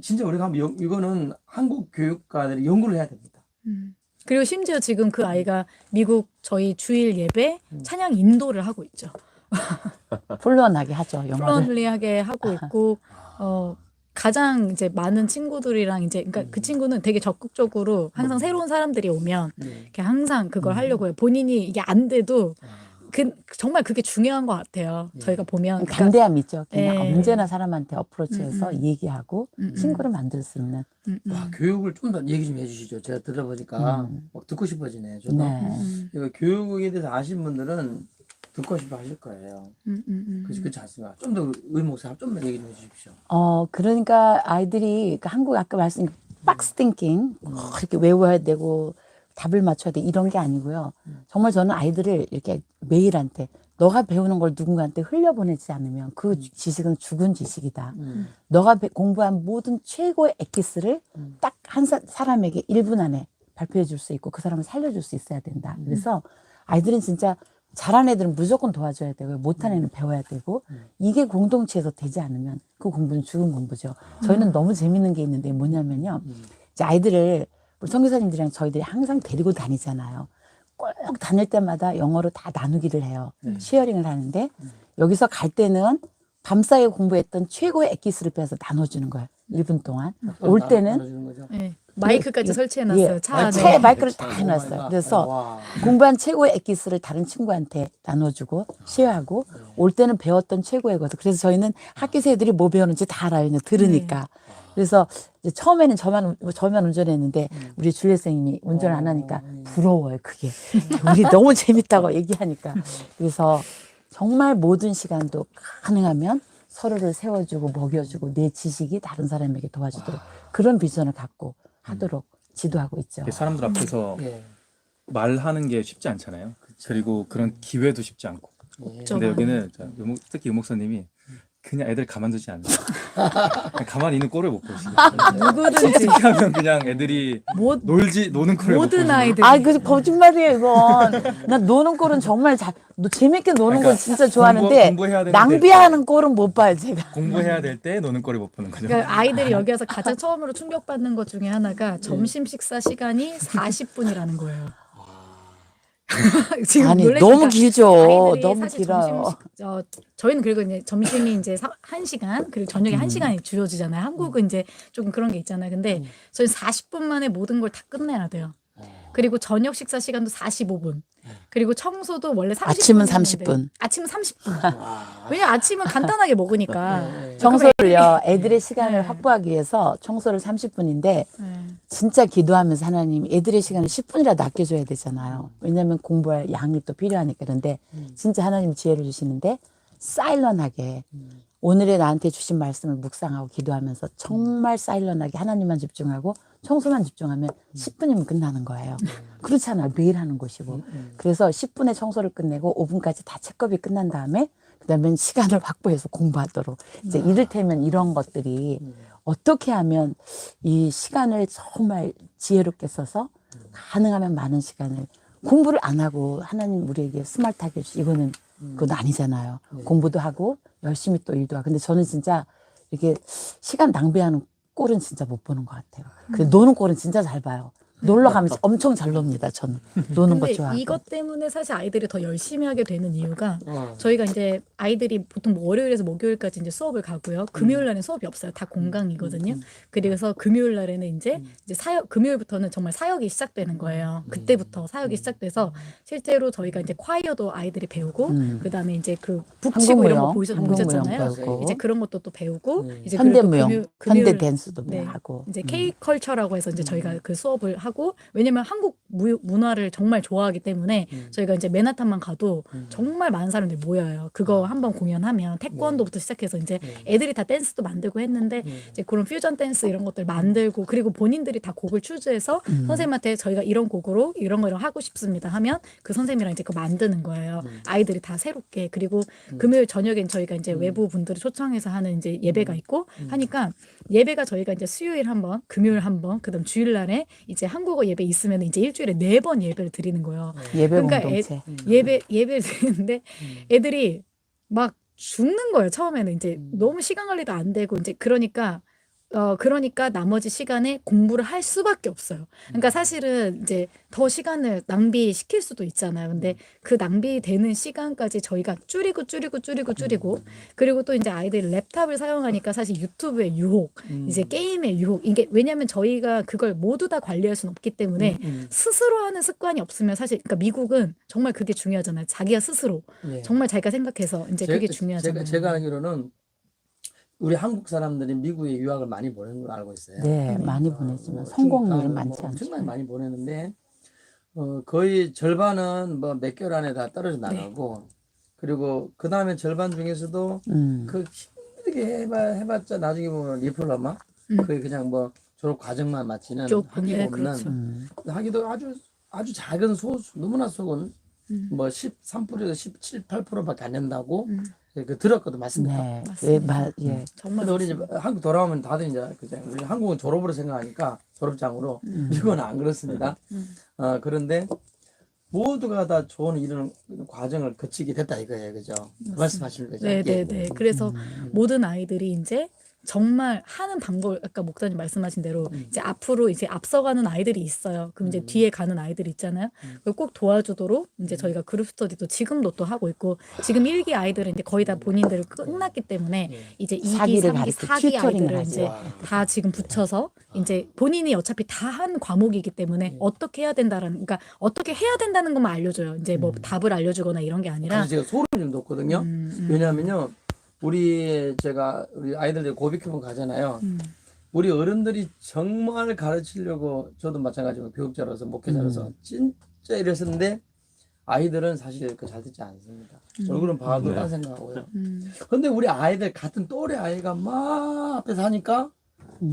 진짜 우리가 한번 이거는 한국 교육가들이 연구를 해야 됩니다. 그리고 심지어 지금 그 아이가 미국 저희 주일 예배 찬양 인도를 하고 있죠. 플루언하게 하죠 영어를. 플루언리하게 하고 있고 가장 이제 많은 친구들이랑 이제 그러니까 그 친구는 되게 적극적으로 항상 새로운 사람들이 오면 이렇게 항상 그걸 하려고 해요. 본인이 이게 안 돼도 정말 그게 중요한 것 같아요. 저희가 보면 그러니까 간대함 있죠. 그냥 예. 언제나 사람한테 어프로치해서 얘기하고 친구를 만들 수 있는. 와, 교육을 좀 더 얘기 좀 해주시죠. 제가 들어보니까 막 듣고 싶어지네요. 저도 네. 이거 교육에 대해서 아시는 분들은 듣고 싶어 하실 거예요. 그렇지 않습니까? 좀 더 의목사 좀 얘기 좀 해주십시오. 그러니까 아이들이 그 한국 아까 말씀 박스 띵킹 이렇게 외워야 되고 답을 맞춰야 돼 이런 게 아니고요. 정말 저는 아이들을 이렇게 매일한테 너가 배우는 걸 누군가한테 흘려보내지 않으면 그 지식은 죽은 지식이다. 너가 공부한 모든 최고의 엑기스를 딱 한 사람에게 1분 안에 발표해 줄 수 있고 그 사람을 살려줄 수 있어야 된다. 그래서 아이들은 진짜 잘하는 애들은 무조건 도와줘야 되고 못하는 애는 배워야 되고 이게 공동체에서 되지 않으면 그 공부는 죽은 공부죠. 저희는 너무 재밌는 게 있는데 뭐냐면요. 이제 아이들을 우리 선교사님들이랑 저희들이 항상 데리고 다니잖아요. 꼭 다닐 때마다 영어로 다 나누기를 해요. 쉐어링을 하는데 여기서 갈 때는 밤사이에 공부했던 최고의 엑기스를 빼서 나눠주는 거예요. 1분 동안. 올 때는 네. 마이크까지 설치해놨어요. 차 안에. 차에 마이크를 다 해놨어요. 그래서 와. 공부한 최고의 엑기스를 다른 친구한테 나눠주고 쉐어하고 올 때는 배웠던 최고의 것을. 그래서 저희는 학교에서 애들이 뭐 배우는지 다 알아요. 그냥 들으니까. 그래서 이제 처음에는 저만 운전했는데 우리 줄리엣 선생님이 운전을 안 하니까 부러워요. 그게 우리 너무 재밌다고 얘기하니까. 그래서 정말 모든 시간도 가능하면 서로를 세워주고 먹여주고 내 지식이 다른 사람에게 도와주도록 그런 비전을 갖고 하도록 지도하고 있죠. 사람들 앞에서 예. 말하는 게 쉽지 않잖아요. 그리고 그런 기회도 쉽지 않고. 근데 여기는 특히 유목사님이 그냥 애들 가만두지 않아요. 그냥 가만히 있는 꼴을 못 보시고. 누구든지 하면 그냥 애들이 노는 꼴을 못 모든 보시고. 아이들. 그 거짓말이에요, 이건. 난 노는 꼴은 정말 재밌게 노는 걸 진짜 좋아하는데, 공부해야 되는데 낭비하는 꼴은 못 봐요, 제가. 공부해야 될 때 노는 꼴을 못 보는 거죠. 그러니까 아이들이 여기 와서 가장 처음으로 충격받는 것 중에 하나가 점심 식사 시간이 40분이라는 거예요. 지금 아니, 놀라시니까 너무 길죠. 아이들이 너무 사실 길어요. 저희는 그리고 이제 점심이 이제 1시간 그리고 저녁에 1시간이 주어지잖아요. 한국은 이제 조금 그런 게 있잖아요. 근데 저희 40분 만에 모든 걸 다 끝내야 돼요. 그리고 저녁 식사 시간도 45분. 그리고 청소도 원래 30분. 아침은 30분. 아침은 30분. 왜냐면 아침은 간단하게 먹으니까. 청소를요, 애들의 시간을 확보하기 위해서 청소를 30분인데, 네. 진짜 기도하면서 하나님 애들의 시간을 10분이라도 아껴줘야 되잖아요. 왜냐하면 공부할 양이 또 필요하니까. 그런데 진짜 하나님 지혜를 주시는데 사일런하게 오늘의 나한테 주신 말씀을 묵상하고 기도하면서 정말 사일런하게 하나님만 집중하고 청소만 집중하면 10분이면 끝나는 거예요. 그렇잖아요. 매일 하는 것이고. 그래서 10분에 청소를 끝내고 5분까지 다 책업이 끝난 다음에 그다음에 시간을 확보해서 공부하도록 이제 이를테면 이런 것들이 어떻게 하면 이 시간을 정말 지혜롭게 써서 가능하면 많은 시간을 공부를 안 하고 하나님 우리에게 스마트하게 해주시 이거는 그건 아니잖아요. 공부도 하고 열심히 또 일도 하고. 근데 저는 진짜 이렇게 시간 낭비하는 꼴은 진짜 못 보는 것 같아요. 그 노는 꼴은 진짜 잘 봐요. 놀러 가면서 엄청 잘 놉니다. 저는 노는 거 근데 좋아하고. 이것 때문에 사실 아이들이 더 열심히 하게 되는 이유가 어. 저희가 이제 아이들이 보통 뭐 월요일에서 목요일까지 이제 수업을 가고요. 금요일 날은 수업이 없어요. 다 공강이거든요. 그래서 금요일 날에는 이제 사역 금요일부터는 정말 사역이 시작되는 거예요. 그때부터 사역이 시작돼서 실제로 저희가 이제 콰이어도 아이들이 배우고 그다음에 이제 그 북치고 이런 거 보셨잖아요. 배우고. 이제 그런 것도 또 배우고 이제 현대무용, 그리고 현대 댄스도 네. 하고. 이제 K-컬처라고 해서 이제 저희가 그 수업을 하고 왜냐면 한국 문화를 정말 좋아하기 때문에 저희가 이제 맨하탄만 가도 정말 많은 사람들이 모여요. 그거 한번 공연하면 태권도부터 시작해서 이제 애들이 다 댄스도 만들고 했는데 이제 그런 퓨전 댄스 이런 것들 만들고 그리고 본인들이 다 곡을 추주해서 선생님한테 저희가 이런 곡으로 이런 거 하고 싶습니다 하면 그 선생님이랑 이제 그거 만드는 거예요. 아이들이 다 새롭게 그리고 금요일 저녁엔 저희가 이제 외부 분들을 초청해서 하는 이제 예배가 있고 하니까 예배가 저희가 이제 수요일 한 번, 금요일 한 번, 그다음 주일날에 이제 한국어 예배 있으면 이제 일주일에 4번 예배를 드리는 거예요. 예배 그러니까 공동체. 예배를 드리는데 애들이 막 죽는 거예요. 처음에는 이제 너무 시간 관리도 안 되고 이제 그러니까 나머지 시간에 공부를 할 수밖에 없어요. 그러니까 사실은 이제 더 시간을 낭비시킬 수도 있잖아요. 근데 그 낭비되는 시간까지 저희가 줄이고 그리고 또 이제 아이들이 랩탑을 사용하니까 사실 유튜브의 유혹, 이제 게임의 유혹 이게 왜냐면 저희가 그걸 모두 다 관리할 수는 없기 때문에 스스로 하는 습관이 없으면 사실 그러니까 미국은 정말 그게 중요하잖아요. 자기가 스스로 예. 정말 자기가 생각해서 이제 그게 중요하잖아요. 제가 알기로는 우리 한국 사람들이 미국에 유학을 많이 보내는 걸 알고 있어요. 네, 많이 보내지만 성공률은 많지 않죠. 엄청나게 많이 보내는데 거의 절반은 뭐 몇 개월 안에 다 떨어져 나가고 그리고 그 다음에 절반 중에서도 그 힘들게 해봤자 나중에 보면 디플로마 그게 그냥 뭐 졸업 과정만 마치는 조금, 학위가 네, 없는 그렇죠. 하기도 아주 작은 소수 너무나 적은 뭐 13%에서 17, 8%밖에 안 된다고 그 들었거든 맞습니까? 네, 맞습니다. 예. 정말 근데 우리 이제 한국 돌아오면 다들 이제 그죠? 우리 한국은 졸업으로 생각하니까 졸업장으로 미국은 안 그렇습니다. 그런데 모두가 다 좋은 이런 과정을 거치게 됐다 이거예요, 그죠? 말씀하시는 거죠? 네네네. 그래서 모든 아이들이 이제 정말 하는 방법을 아까 목사님 말씀하신 대로 이제 앞으로 이제 앞서가는 아이들이 있어요. 그럼 이제 뒤에 가는 아이들이 있잖아요. 그걸 꼭 도와주도록 이제 저희가 그룹 스터디도 지금도 또 하고 있고 지금 1기 아이들은 이제 거의 다 본인들 끝났기 때문에 이제 2기, 4기를 3기, 가르쳐 4기 튜터링을 아이들을 하죠. 이제 다 지금 붙여서 이제 본인이 어차피 다 한 과목이기 때문에 어떻게 해야 된다라는 그러니까 어떻게 해야 된다는 것만 알려줘요. 이제 뭐 답을 알려주거나 이런 게 아니라 그래서 제가 소름 좀 돋거든요. 왜냐하면요, 우리 아이들 고비 키우면 가잖아요. 우리 어른들이 정말 가르치려고 저도 마찬가지로 교육자로서 목회자로서 진짜 이랬었는데 아이들은 사실 그 잘 듣지 않습니다. 얼굴은 봐도 딴 생각하고요. 근데 우리 아이들 같은 또래 아이가 막 앞에서 하니까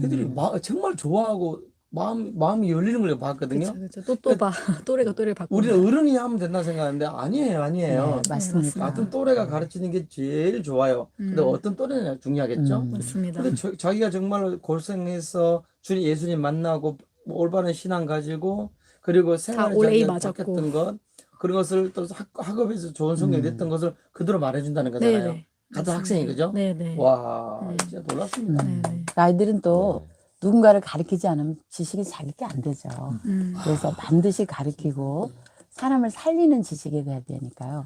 애들이 정말 좋아하고 마음이 열리는 걸 봤거든요. 그렇죠. 또 봐. 또래가 또래를 바꾸고. 우리는 어른이 하면 된다 생각하는데 아니에요. 네, 맞습니다. 같은 또래가 가르치는 게 제일 좋아요. 근데 어떤 또래냐 중요하겠죠. 맞습니다. 근데 자기가 정말 고생해서 예수님 만나고 뭐 올바른 신앙 가지고 그리고 생활에 올 A 자기가 맞았고. 바뀌었던 것 그런 것을 또 학업에서 좋은 성적이 됐던 것을 그대로 말해준다는 거잖아요. 네네. 같은 학생이 그죠? 네네. 와 진짜 놀랍습니다. 네네. 아이들은 또 누군가를 가르치지 않으면 지식이 자기게 안 되죠. 그래서 반드시 가르치고 사람을 살리는 지식이 돼야 되니까요.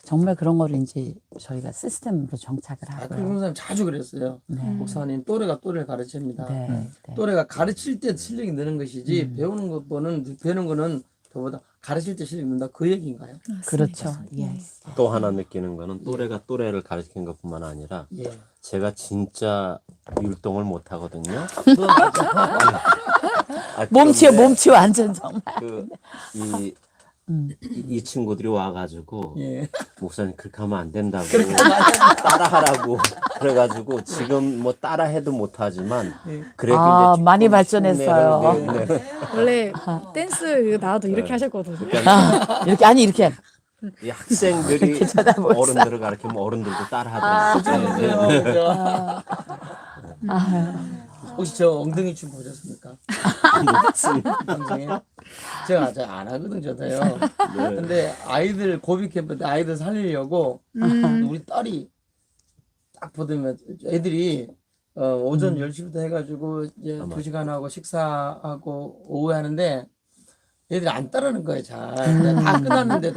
정말 그런 거를 이제 저희가 시스템으로 정착을 그 하고요. 선생님 자주 그랬어요. 네. 목사님 또래가 또래를 가르칩니다. 네, 네. 또래가 가르칠 때 실력이 느는 것이지 배우는 거는 저보다 가르칠 때 실력이 는다 그 얘기인가요? 그렇죠. 예. 또 하나 느끼는 거는 또래가 또래를 가르치는 것뿐만 아니라 예. 제가 진짜 율동을 못 하거든요. 몸치요 완전 정말. 이 친구들이 와가지고 예. 목사님 그렇게 하면 안 된다고 따라하라고 그래가지고 지금 뭐 따라해도 못하지만 그래도 아, 이제 많이 조금 발전했어요. 흉내를 내는 원래 댄스 나와도 이렇게 하셨거든요. 이렇게 아니 이렇게 이 학생들이 쳐다보고 있어. 어른들을 가르치면 어른들도 따라하더라고요. 네. 그죠? 아유. 혹시 저 엉덩이 춤 보셨습니까? 방송에? 제가 아직 안 하거든, 저도요. 네. 근데 아이들 고비 캠프 때 아이들 살리려고 우리 딸이 딱 보더면 애들이 오전 10시부터 해가지고 이제 아마. 2시간 하고 식사하고 오후에 하는데 애들이 안 따르는 거예요, 잘. 다 끝났는데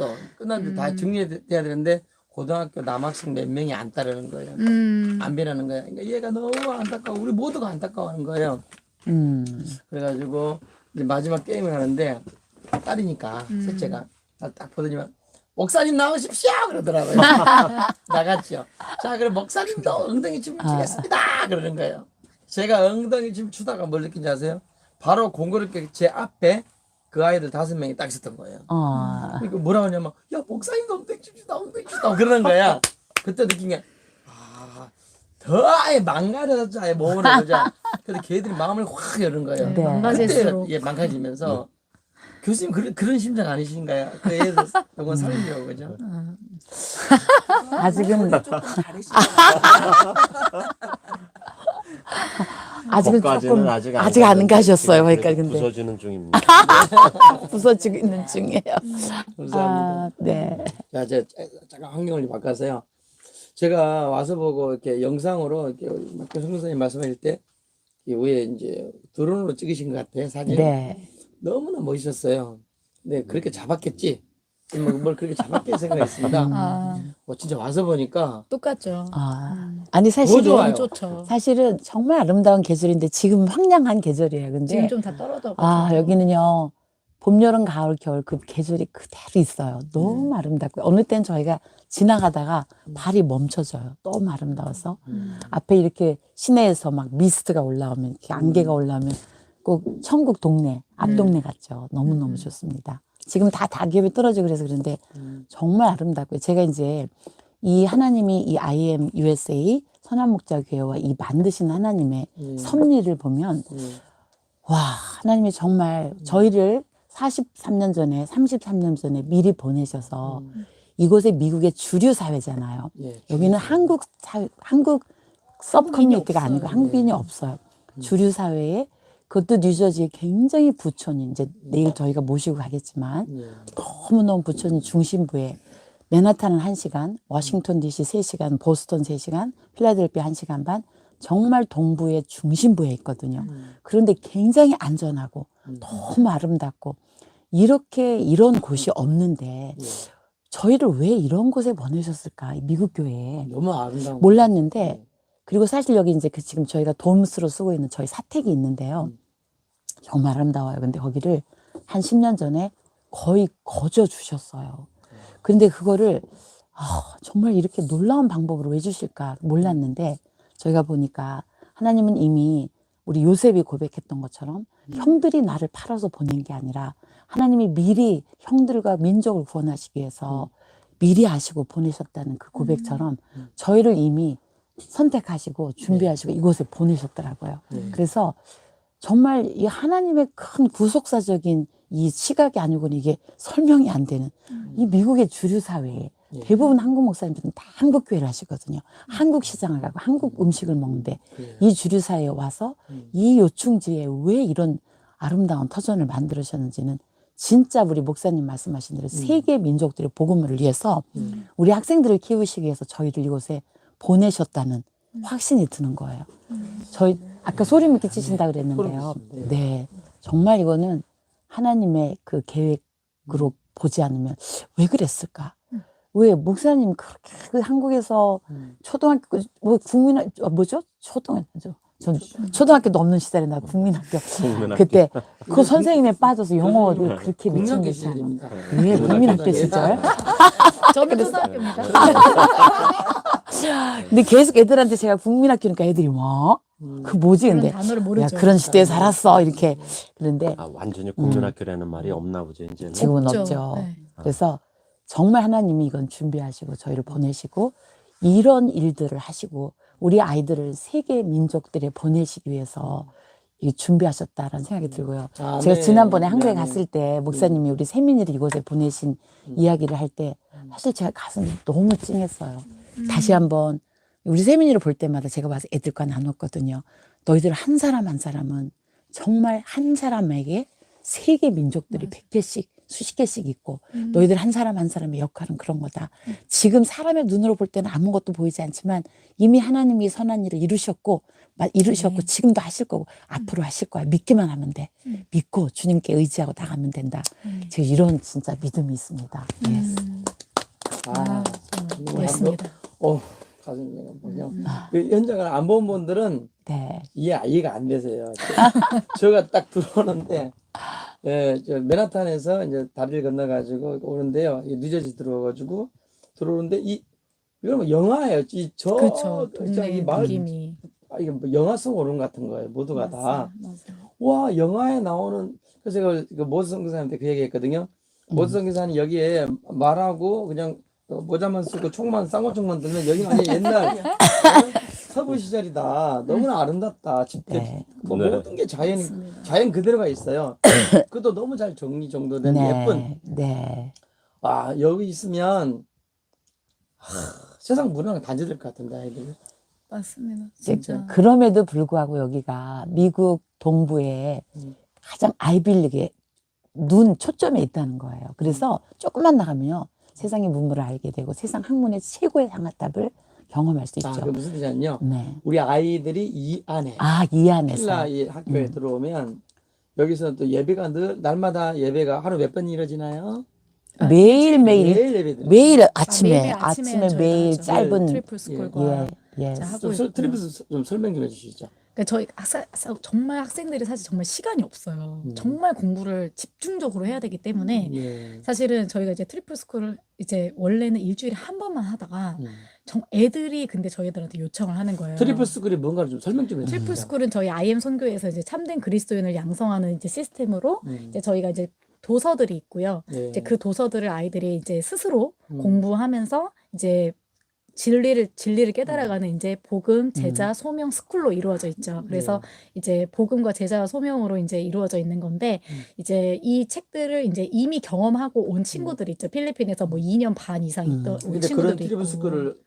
다 정리돼야 되는데 고등학교 남학생 몇 명이 안 따르는 거예요. 안 변하는 거예요. 그러니까 얘가 너무 안타까워. 우리 모두가 안타까워하는 거예요. 그래가지고 이제 마지막 게임을 하는데 딸이니까 셋째가 딱 보더니만 목사님 나오십시오 그러더라고요. 나갔죠. 자 그럼 목사님도 엉덩이 춤 추겠습니다 그러는 거예요. 제가 엉덩이 춤 추다가 뭘 느낀지 아세요? 바로 공교롭게 제 앞에 그 아이들 5명이 딱 있었던 거예요. 그러니까 뭐라고 하냐면 야 목사님도 엉덩이 춤추다 엉덩이 춤추다 그러는 거야. 그때 느낀 게 더 아예 망가져서 아예 몸을 보자. 근데 걔들이 마음을 확 여는 거예요. 네. 망가질수록. 예, 망가지면서 교수님 그런 심정 아니신가요? 그 애들 요건 살리려고 그죠? 아직은 거기까지는 조금 아직 안 가셨어요. 그러니까 근데 부서지는 중입니다. 부서지고 있는 중이에요. 감사합니다. 네. 자, 제가 잠깐 환경을 좀 바꿔서요. 제가 와서 보고 이렇게 영상으로 이렇게 막교 선생님 말씀하실 때 위에 이제 드론으로 찍으신 것 같아요 사진. 네. 너무나 멋있었어요. 네, 그렇게 잡았겠지. 뭘 그렇게 잡았게 생각했습니다. 진짜 와서 보니까 똑같죠. 아니 더 사실은 좋아요. 좋죠. 사실은 정말 아름다운 계절인데 지금 황량한 계절이에요. 근데 지금 좀 다 떨어져. 여기는요. 봄, 여름, 가을, 겨울 그 계절이 그대로 있어요. 너무 아름답고 어느 땐 저희가 지나가다가 발이 멈춰져요. 너무 아름다워서 앞에 이렇게 시내에서 막 미스트가 올라오면 이렇게 안개가 올라오면 꼭 천국 동네 앞 동네 같죠. 너무너무 좋습니다. 지금 다 낙엽이 떨어지고 그래서 그런데 정말 아름답고요. 제가 이제 이 하나님이 이 IM USA 선한목자교회와 이 만드신 하나님의 섭리를 보면 와 하나님이 정말 저희를 43년 전에 33년 전에 미리 보내셔서 이곳에 미국의 주류 사회잖아요. 예, 여기는 한국 서브커뮤니티가 아니고 한국인이 없어요. 주류 사회에 그것도 뉴저지의 굉장히 부촌인 이제 내일 저희가 모시고 가겠지만 너무너무 부촌인 중심부에 맨하탄은 1시간, 워싱턴 DC 3시간, 보스턴 3시간, 필라델피아 1시간 반 정말 동부의 중심부에 있거든요. 그런데 굉장히 안전하고 너무 아름답고 이런 곳이 없는데 저희를 왜 이런 곳에 보내셨을까? 미국 교회에 너무 아름다운 몰랐는데 그리고 사실 여기 이제 지금 저희가 돔스로 쓰고 있는 저희 사택이 있는데요. 정말 아름다워요. 근데 거기를 한 10년 전에 거의 거저 주셨어요. 근데 그거를 정말 이렇게 놀라운 방법으로 왜 주실까 몰랐는데 저희가 보니까 하나님은 이미 우리 요셉이 고백했던 것처럼 형들이 나를 팔아서 보낸 게 아니라 하나님이 미리 형들과 민족을 구원하시기 위해서 미리 아시고 보내셨다는 그 고백처럼 저희를 이미 선택하시고 준비하시고 이곳에 보내셨더라고요. 그래서 정말 이 하나님의 큰 구속사적인 이 시각이 아니고는 이게 설명이 안 되는 이 미국의 주류 사회에 대부분 한국 목사님들은 다 한국 교회를 하시거든요. 한국 시장을 가고 한국 음식을 먹는데 이 주류 사회에 와서 이 요충지에 왜 이런 아름다운 터전을 만들으셨는지는 진짜 우리 목사님 말씀하신 대로 세계 민족들의 복음을 위해서 우리 학생들을 키우시기 위해서 저희를 이곳에 보내셨다는 확신이 드는 거예요. 저희 아까 소리 끼치신다 그랬는데요. 네, 정말 이거는 하나님의 그 계획으로 보지 않으면 왜 그랬을까? 왜 목사님 그렇게 그 한국에서 초등학교 뭐 국민 뭐죠? 전 초등학교도 없는 시절에 나 국민학교 그때 그 선생님에 빠져서 영어를 그렇게 미친 게 있잖아요. 왜 국민학교 시절? 저는 초등학교입니다. 근데 계속 애들한테 제가 국민학교니까 애들이 뭐? 그 뭐지? 근데 그런 단어를 모르죠. 야 그런 시대에 살았어 이렇게 그런데 완전히 국민학교라는 말이 없나 보죠 이제는. 지금은 없죠. 없죠. 네. 그래서 정말 하나님이 이건 준비하시고 저희를 보내시고 이런 일들을 하시고 우리 아이들을 세계 민족들에 보내시기 위해서 이 준비하셨다라는 생각이 들고요. 아, 제가 네. 지난번에 한국에 네, 갔을 때 목사님이 우리 세민이를 이곳에 보내신 이야기를 할 때 사실 제가 가슴이 너무 찡했어요. 다시 한번 우리 세민이를 볼 때마다 제가 와서 애들과 나눴거든요. 너희들 한 사람 한 사람은 정말 한 사람에게 세계 민족들이 100개씩 수십 개씩 있고 너희들 한 사람 한 사람의 역할은 그런 거다. 지금 사람의 눈으로 볼 때는 아무것도 보이지 않지만 이미 하나님이 선한 일을 이루셨고 지금도 하실 거고 앞으로 하실 거야. 믿기만 하면 돼. 믿고 주님께 의지하고 나가면 된다. 제가 이런 진짜 믿음이 있습니다. Yes. 아, 멋있습니다. 가슴이 뭐냐. 그 현장을 안 본 분들은 네. 이해가 안 되세요. 제가 딱 들어오는데, 예, 저 맨하탄에서 이제 다리를 건너가지고 오는데요. 늦어지 들어와가지고 들어오는데 이건 뭐 영화예요. 그렇죠. 동네 이 마을 느낌이. 이게 뭐 영화 속 오는 같은 거예요. 모두가 다. 맞아요. 와, 영화에 나오는, 그래서 제가 그 모스 선교사한테 그 얘기 했거든요. 모스 선교사는 여기에 말하고 그냥 모자만 쓰고 총만, 쌍권총만 들면 여기 완전 옛날 서부 시절이다. 너무나 아름답다. 집들. 네. 뭐 네. 모든 게 자연 그대로가 있어요. 그것도 너무 잘 정리정돈된 예쁜. 네. 와, 여기 있으면 세상 문화가 단절될 것 같은데, 아이들. 맞습니다. 진짜. 그럼에도 불구하고 여기가 미국 동부에 가장 아이빌리게 초점에 있다는 거예요. 그래서 조금만 나가면요. 세상의 문물을 알게 되고 세상 학문의 최고의 향하답을 경험할 수 있죠. 그 무슨 뜻이냐면요. 네. 우리 아이들이 이 안에 이 안에서. 필라 이 학교에 들어오면 여기서 또 예배가 날마다 예배가 하루 몇 번 이루어지나요? 매일매일 매일 예배 드려요. 매일 아침에 저희가 매일 하죠. 짧은 트리플 스쿨과 예. 하고 있고요. 트리플스 좀 설명 좀 해주시죠. 그러니까 저희 정말 학생들이 사실 정말 시간이 없어요. 정말 공부를 집중적으로 해야 되기 때문에 예. 사실은 저희가 이제 트리플 스쿨을 이제 원래는 일주일에 한 번만 하다가 애들이 근데 저희들한테 요청을 하는 거예요. 트리플 스쿨이 뭔가를 좀 설명 좀 해주세요. 트리플 스쿨은 저희 IM 선교에서 이제 참된 그리스도인을 양성하는 이제 시스템으로 이제 저희가 이제 도서들이 있고요. 예. 이제 그 도서들을 아이들이 이제 스스로 공부하면서 이제 진리를 깨달아가는 이제 복음, 제자, 소명 스쿨로 이루어져 있죠. 그래서 이제 복음과 제자와 소명으로 이제 이루어져 있는 건데 이제 이 책들을 이제 이미 경험하고 온 친구들이 있죠. 필리핀에서 뭐 2년 반 이상 있던 온 근데 그런 친구들도 트리플 있고. 스쿨을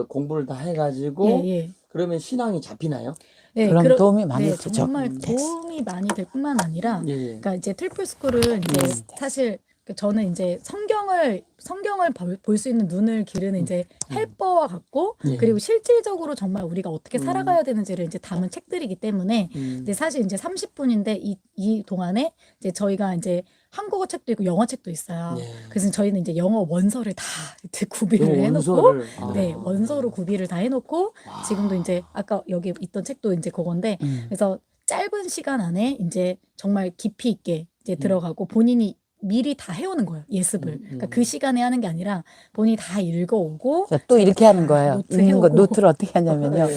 공부를 다 해가지고 예. 그러면 신앙이 잡히나요? 네, 그럼 도움이 많이 네, 되죠. 정말 도움이 많이 될 뿐만 아니라 예. 그러니까 이제 트리플 스쿨은 이제 사실 저는 이제 성경을 볼 수 있는 눈을 기르는 이제 헬퍼와 같고 그리고 실질적으로 정말 우리가 어떻게 살아가야 되는지를 이제 담은 책들이기 때문에 이제 사실 이제 30분인데 이 동안에 이제 저희가 이제 한국어 책도 있고 영어 책도 있어요. 그래서 저희는 이제 영어 원서를 다 이제 구비를 해놓고 네, 원서로 구비를 다 해놓고 지금도 이제 아까 여기 있던 책도 이제 그건데 그래서 짧은 시간 안에 이제 정말 깊이 있게 이제 들어가고 본인이 미리 다 해오는 거예요. 예습을. 그러니까 그 시간에 하는 게 아니라 본인이 다 읽어오고 또 이렇게 하는 거예요. 노트를 어떻게 하냐면요.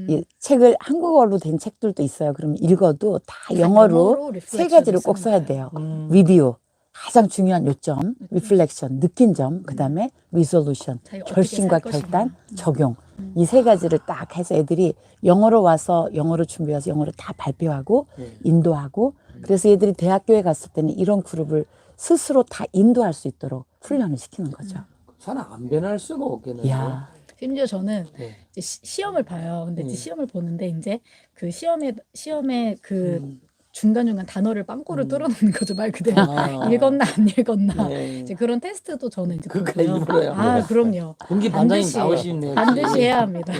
이 책을 한국어로 된 책들도 있어요. 그럼 읽어도 다 영어로 세 가지를 꼭 써야 돼요. 리뷰, 가장 중요한 요점, 리플렉션, 느낀 점, 그다음에 리솔루션, 결심과 결단, 적용. 이 세 가지를 딱 해서 애들이 영어로 와서 영어로 준비해서 영어로 다 발표하고 인도하고 그래서 애들이 대학교에 갔을 때는 이런 그룹을 스스로 다 인도할 수 있도록 훈련을 시키는 거죠. 사람 안 변할 수가 없겠네요. 야. 심지어 저는 이제 시험을 봐요. 근데 이제 시험을 보는데 이제 그 시험에 그 중간중간 단어를 빵꾸를 뚫어놓는 거죠. 말 그대로. 읽었나 안 읽었나. 이제 그런 테스트도 저는 이제 그까지 보고요. 물어요. 그럼요. 공기 반장님 반드시 나오시네요. 반드시 해야 합니다.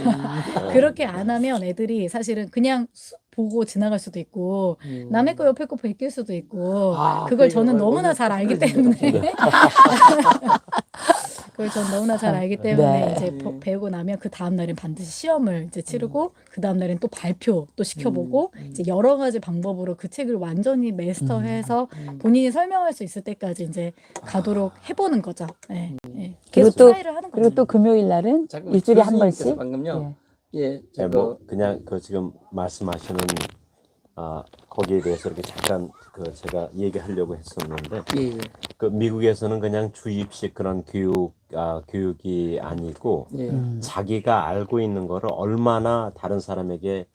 그렇게 안 하면 애들이 사실은 그냥 보고 지나갈 수도 있고 남의 거 옆에 거 베낄 수도 있고 그걸 저는 너무나 잘 알기 때문에 그걸 전 너무나 잘 알기 때문에 이제 배우고 나면 그 다음 날엔 반드시 시험을 이제 치르고 그 다음 날엔 또 발표 또 시켜보고 이제 여러 가지 방법으로 그 책을 완전히 마스터해서 본인이 설명할 수 있을 때까지 이제 가도록 해보는 거죠. 네. 그리고 계속 또 트라이를 하는 거죠. 그리고 또 금요일 날은 잠깐만, 일주일에 한 교수님께서 번씩 방금요. 예, 네, 뭐 그냥 그 지금 말씀하시는 거기에 대해서 이렇게 잠깐 그 제가 얘기하려고 했었는데 예. 그 미국에서는 그냥 주입식 그런 교육이 아니고 자기가 알고 있는 거를 얼마나 다른 사람에게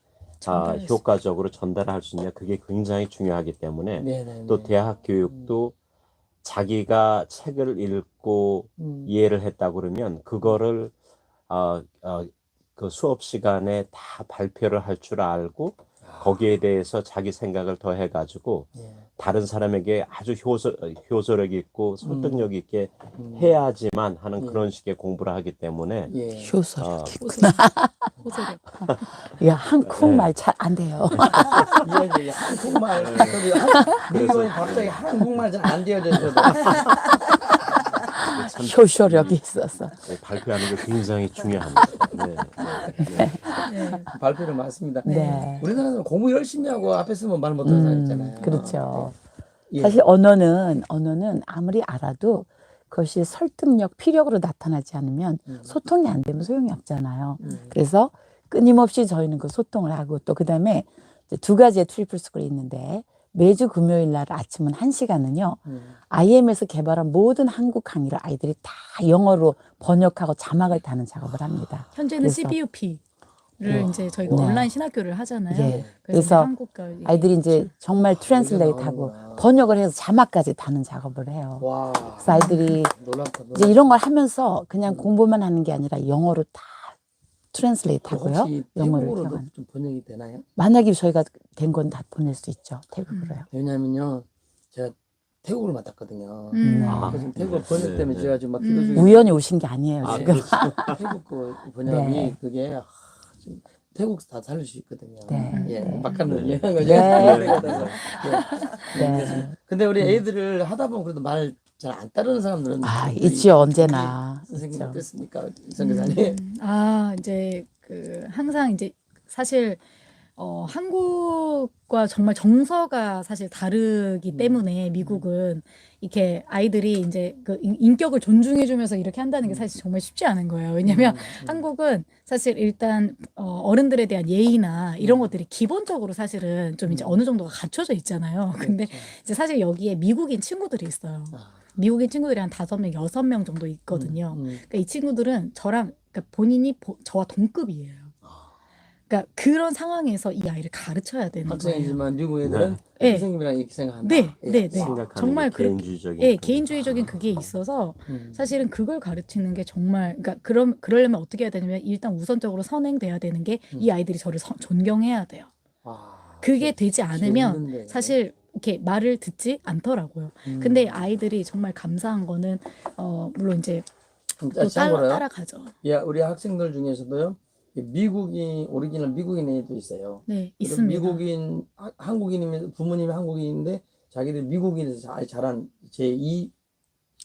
전달할 수 효과적으로 전달할 수 있냐 그게 굉장히 중요하기 때문에 네네네. 또 대학 교육도 자기가 책을 읽고 이해를 했다 그러면 그거를 그 수업 시간에 다 발표를 할 줄 알고 거기에 대해서 자기 생각을 더해 가지고 예. 다른 사람에게 아주 효소력 있고 설득력 있게 해야지만 하는 예. 그런 식의 공부를 하기 때문에 예. 효소력. 호소력. 야, 한국말 잘 안 돼요. 이제 한국말 미국은 갑자기 한국말 잘 안 되어져 있어도 참 효소력이 있어서. 발표하는 게 굉장히 중요합니다. 네. 네. 발표를 맞습니다. 네. 우리나라는 공부 열심히 하고 앞에 쓰면 말 못하는 사람 있잖아요. 그렇죠. 예. 사실 언어는 아무리 알아도 그것이 설득력, 피력으로 나타나지 않으면 소통이 안 되면 소용이 없잖아요. 그래서 끊임없이 저희는 그 소통을 하고 또 그다음에 이제 두 가지의 트리플 스쿨이 있는데 매주 금요일 날 아침은 1시간은요. IM에서 개발한 모든 한국 강의를 아이들이 다 영어로 번역하고 자막을 다는 작업을 합니다. 현재는 그래서- CBUP를 이제 저희가 네. 온라인 신학교를 하잖아요. 예. 그래서, 그래서 한국과 아이들이 이제 정말 트랜슬레이트하고 나오는구나. 번역을 해서 자막까지 다는 작업을 해요. 와, 그래서 아이들이 놀랍다. 이제 이런 걸 하면서 그냥 공부만 하는 게 아니라 영어로 다 트랜슬레이트 하고요. 혹시 영어를 태국어로도 기억하는. 좀 번역이 되나요? 만약에 저희가 된 건 다 보낼 수 있죠. 태국으로요. 왜냐면요, 제가 태국을 맡았거든요. 아, 그래서 태국어 네, 번역 때문에 네. 제가 지금 막 기도 중에 우연히 오신 게 아니에요, 아, 지금. 태국 그 번역이 네. 그게 지금 태국 다 살릴 수 있거든요. 네. 예, 네. 막간을 네. 이해한 거죠. 네. 네. 근데 우리 애들을 하다 보면 그래도 말 잘 안 따르는 사람들은 아, 우리 있지요, 언제나. 선생님 있죠. 어땠습니까, 선교사님? 이제 그 항상 이제 사실 한국과 정말 정서가 사실 다르기 때문에 미국은 이렇게 아이들이 이제 그 인격을 존중해주면서 이렇게 한다는 게 사실 정말 쉽지 않은 거예요. 왜냐면 한국은 사실 일단 어른들에 대한 예의나 이런 것들이 기본적으로 사실은 좀 이제 어느 정도가 갖춰져 있잖아요. 근데 이제 사실 여기에 미국인 친구들이 있어요. 미국인 친구들이 한 5명, 6명 정도 있거든요. 그러니까 이 친구들은 저랑 그러니까 본인이 저와 동급이에요. 그러니까 그런 상황에서 이 아이를 가르쳐야 되는 거예요. 학생이지만 미국 애들은 네. 선생님이랑 이렇게 생각한다. 네, 예. 네, 네. 생각하는 정말 게 그렇게 개인주의적인 예, 그런 개인주의적인 그게 있어서 음. 사실은 그걸 가르치는 게 정말 그러니까 그러려면 어떻게 해야 되냐면 일단 우선적으로 선행돼야 되는 게 이 아이들이 저를 존경해야 돼요. 아, 그게 되지 않으면 재밌는데. 사실 이렇게 말을 듣지 않더라고요. 근데 아이들이 정말 감사한 거는 물론 이제 또 참고로요. 따라가죠. 야, 우리 학생들 중에서도요, 미국인 오리지널 미국인 애도 있어요. 네, 그리고 있습니다. 미국인 한국인이면 부모님이 한국인인데 자기들 미국인에서 자란 제2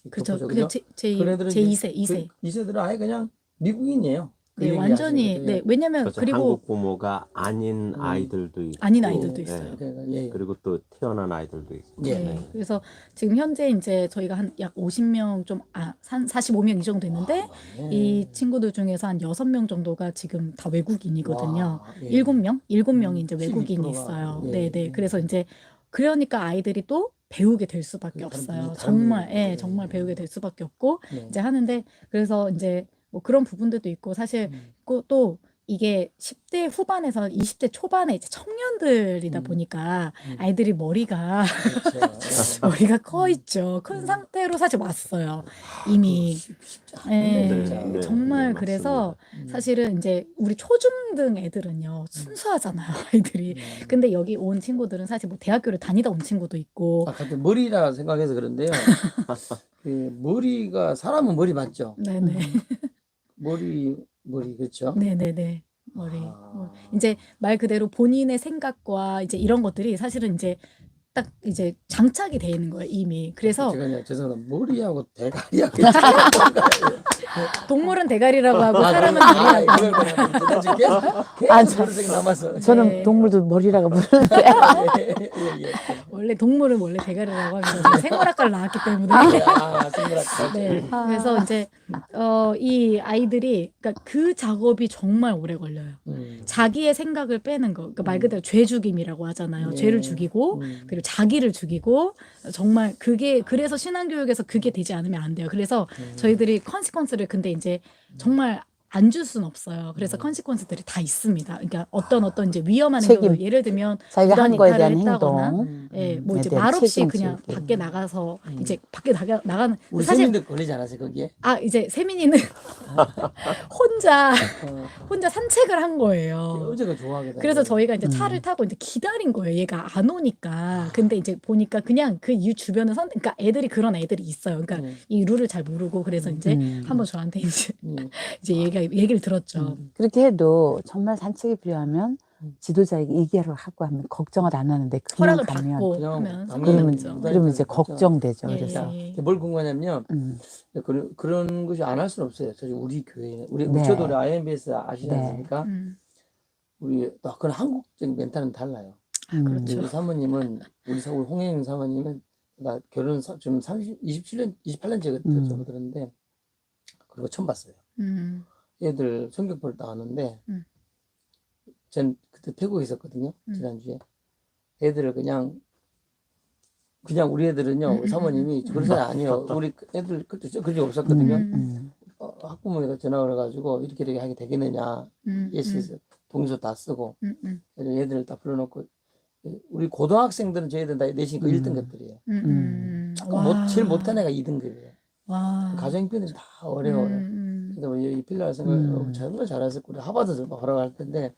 그렇죠. 그죠? 제 그런 애들은 제2세, 2세. 2세들은 아예 그냥 미국인이에요. 그 네, 얘기 완전히 하시는 거죠. 네, 왜냐면 그래서 그리고 한국 부모가 아닌 아이들도 있고 아닌 아이들도 있어요. 그러니까, 예. 그리고 또 태어난 아이들도 있고 예. 네. 그래서 지금 현재 이제 저희가 한 약 50명 한 45명 이 정도 있는데 네. 이 친구들 중에서 한 6명 정도가 지금 다 외국인이거든요. 와, 예. 7명이 이제 외국인이 12% 가. 있어요. 예. 네, 네. 그래서 이제 그러니까 아이들이 또 배우게 될 수밖에 다른 없어요. 다른 정말, 분들. 예, 정말 배우게 될 수밖에 없고 네. 이제 하는데 그래서 이제 뭐 그런 부분들도 있고 사실 또 이게 10대 후반에서 20대 초반에 이제 청년들이다 보니까 아이들이 머리가 그렇죠. 머리가 커 있죠. 큰 상태로 사실 왔어요. 이미. 쉽지 않은데, 예, 진짜. 네, 정말 네, 그래서 맞습니다. 사실은 이제 우리 초중등 애들은요 순수하잖아요 아이들이. 근데 여기 온 친구들은 사실 뭐 대학교를 다니다 온 친구도 있고. 아, 갑자기 머리라 생각해서 그런데요. 그 머리가 사람은 머리 맞죠? 네네. 머리 그렇죠? 네네네. 머리. 아. 뭐 이제 말 그대로 본인의 생각과 이제 이런 것들이 사실은 이제 딱 이제 장착이 돼 있는 거예요 이미. 그래서 제가 죄송합니다. 머리하고 대가리하고 동물은 대가리라고 하고 아, 사람은 그걸 머리라고. 그냥 지금 계속 아, 그런 생각 남았어. 저는 네. 동물도 머리라고 부르는데. 예. 원래 동물은 원래 대가리라고 합니다. 제가 생물학과를 나왔기 때문에. 아, 생각났다. 네. 그래서 이제 이 아이들이 그러니까 그 작업이 정말 오래 걸려요. 자기의 생각을 빼는 거. 그러니까 말 그대로 죄 죽임이라고 하잖아요. 네. 죄를 죽이고 그리고 자기를 죽이고 정말 그게 그래서 신앙교육에서 그게 되지 않으면 안 돼요. 그래서 저희들이 컨시퀀스를 근데 이제 정말 안 줄 수는 없어요. 그래서 컨시퀀스들이 다 있습니다. 그러니까 어떤 이제 위험한 책임. 행동, 예를 들면 자기가 부당 한 거에 이탈을 대한 했다거나, 행동. 예, 뭐 이제 대한 말없이 책임 그냥 지게. 밖에 나가서 이제 밖에 나가는 우리 사실 세민들 걸리지 않았어요 거기에? 이제 세민이는 혼자 어, 산책을 한 거예요. 어제가 좋아하거든. 그래서 저희가 이제 차를 타고 이제 기다린 거예요. 얘가 안 오니까. 근데 이제 보니까 그냥 그 이유 주변에 그러니까 애들이 그런 애들이 있어요. 그러니까 이 룰을 잘 모르고 그래서 이제 한번 저한테 이제 얘기를 들었죠. 그렇게 해도 정말 산책이 필요하면 지도자에게 얘기를 하고 하면 걱정을 안 하는데 그냥 허락을 가면 받고 그냥 하면 당연히 상관없죠. 그러면 이제 걱정. 걱정되죠. 예, 그래서 예. 뭘 궁금하냐면 음. 그런 것이 안 할 수는 없어요. 사실 우리 교회, 네. 저도 우리 IMBS 아시지 네. 않습니까? 음. 우리 그건 한국적 멘탈은 달라요. 그렇죠. 우리 사모님은 우리 홍혜영 사모님은 나 결혼 지금 28년째 그랬는데 그리고 처음 봤어요. 애들 성격볼 나왔는데 전 그때 태국에 있었거든요. 지난주에 애들을 그냥 우리 애들은요. 우리 사모님이 그런 사람이 아니에요. 우리 애들 그때 그런 적 없었거든요. 학부모가 전화를 해가지고 이렇게 하게 되겠느냐. 예스 동의서 다 쓰고 애들 다 불러놓고 우리 고등학생들은 저희들 다 내신 그 1등급들이에요. 제일 못한 애가 2등급이에요. 와. 가정편이 다 어려워요. 근데 이 필라 생각 정말 잘했을 거예요. 하버드도 바로 갈 텐데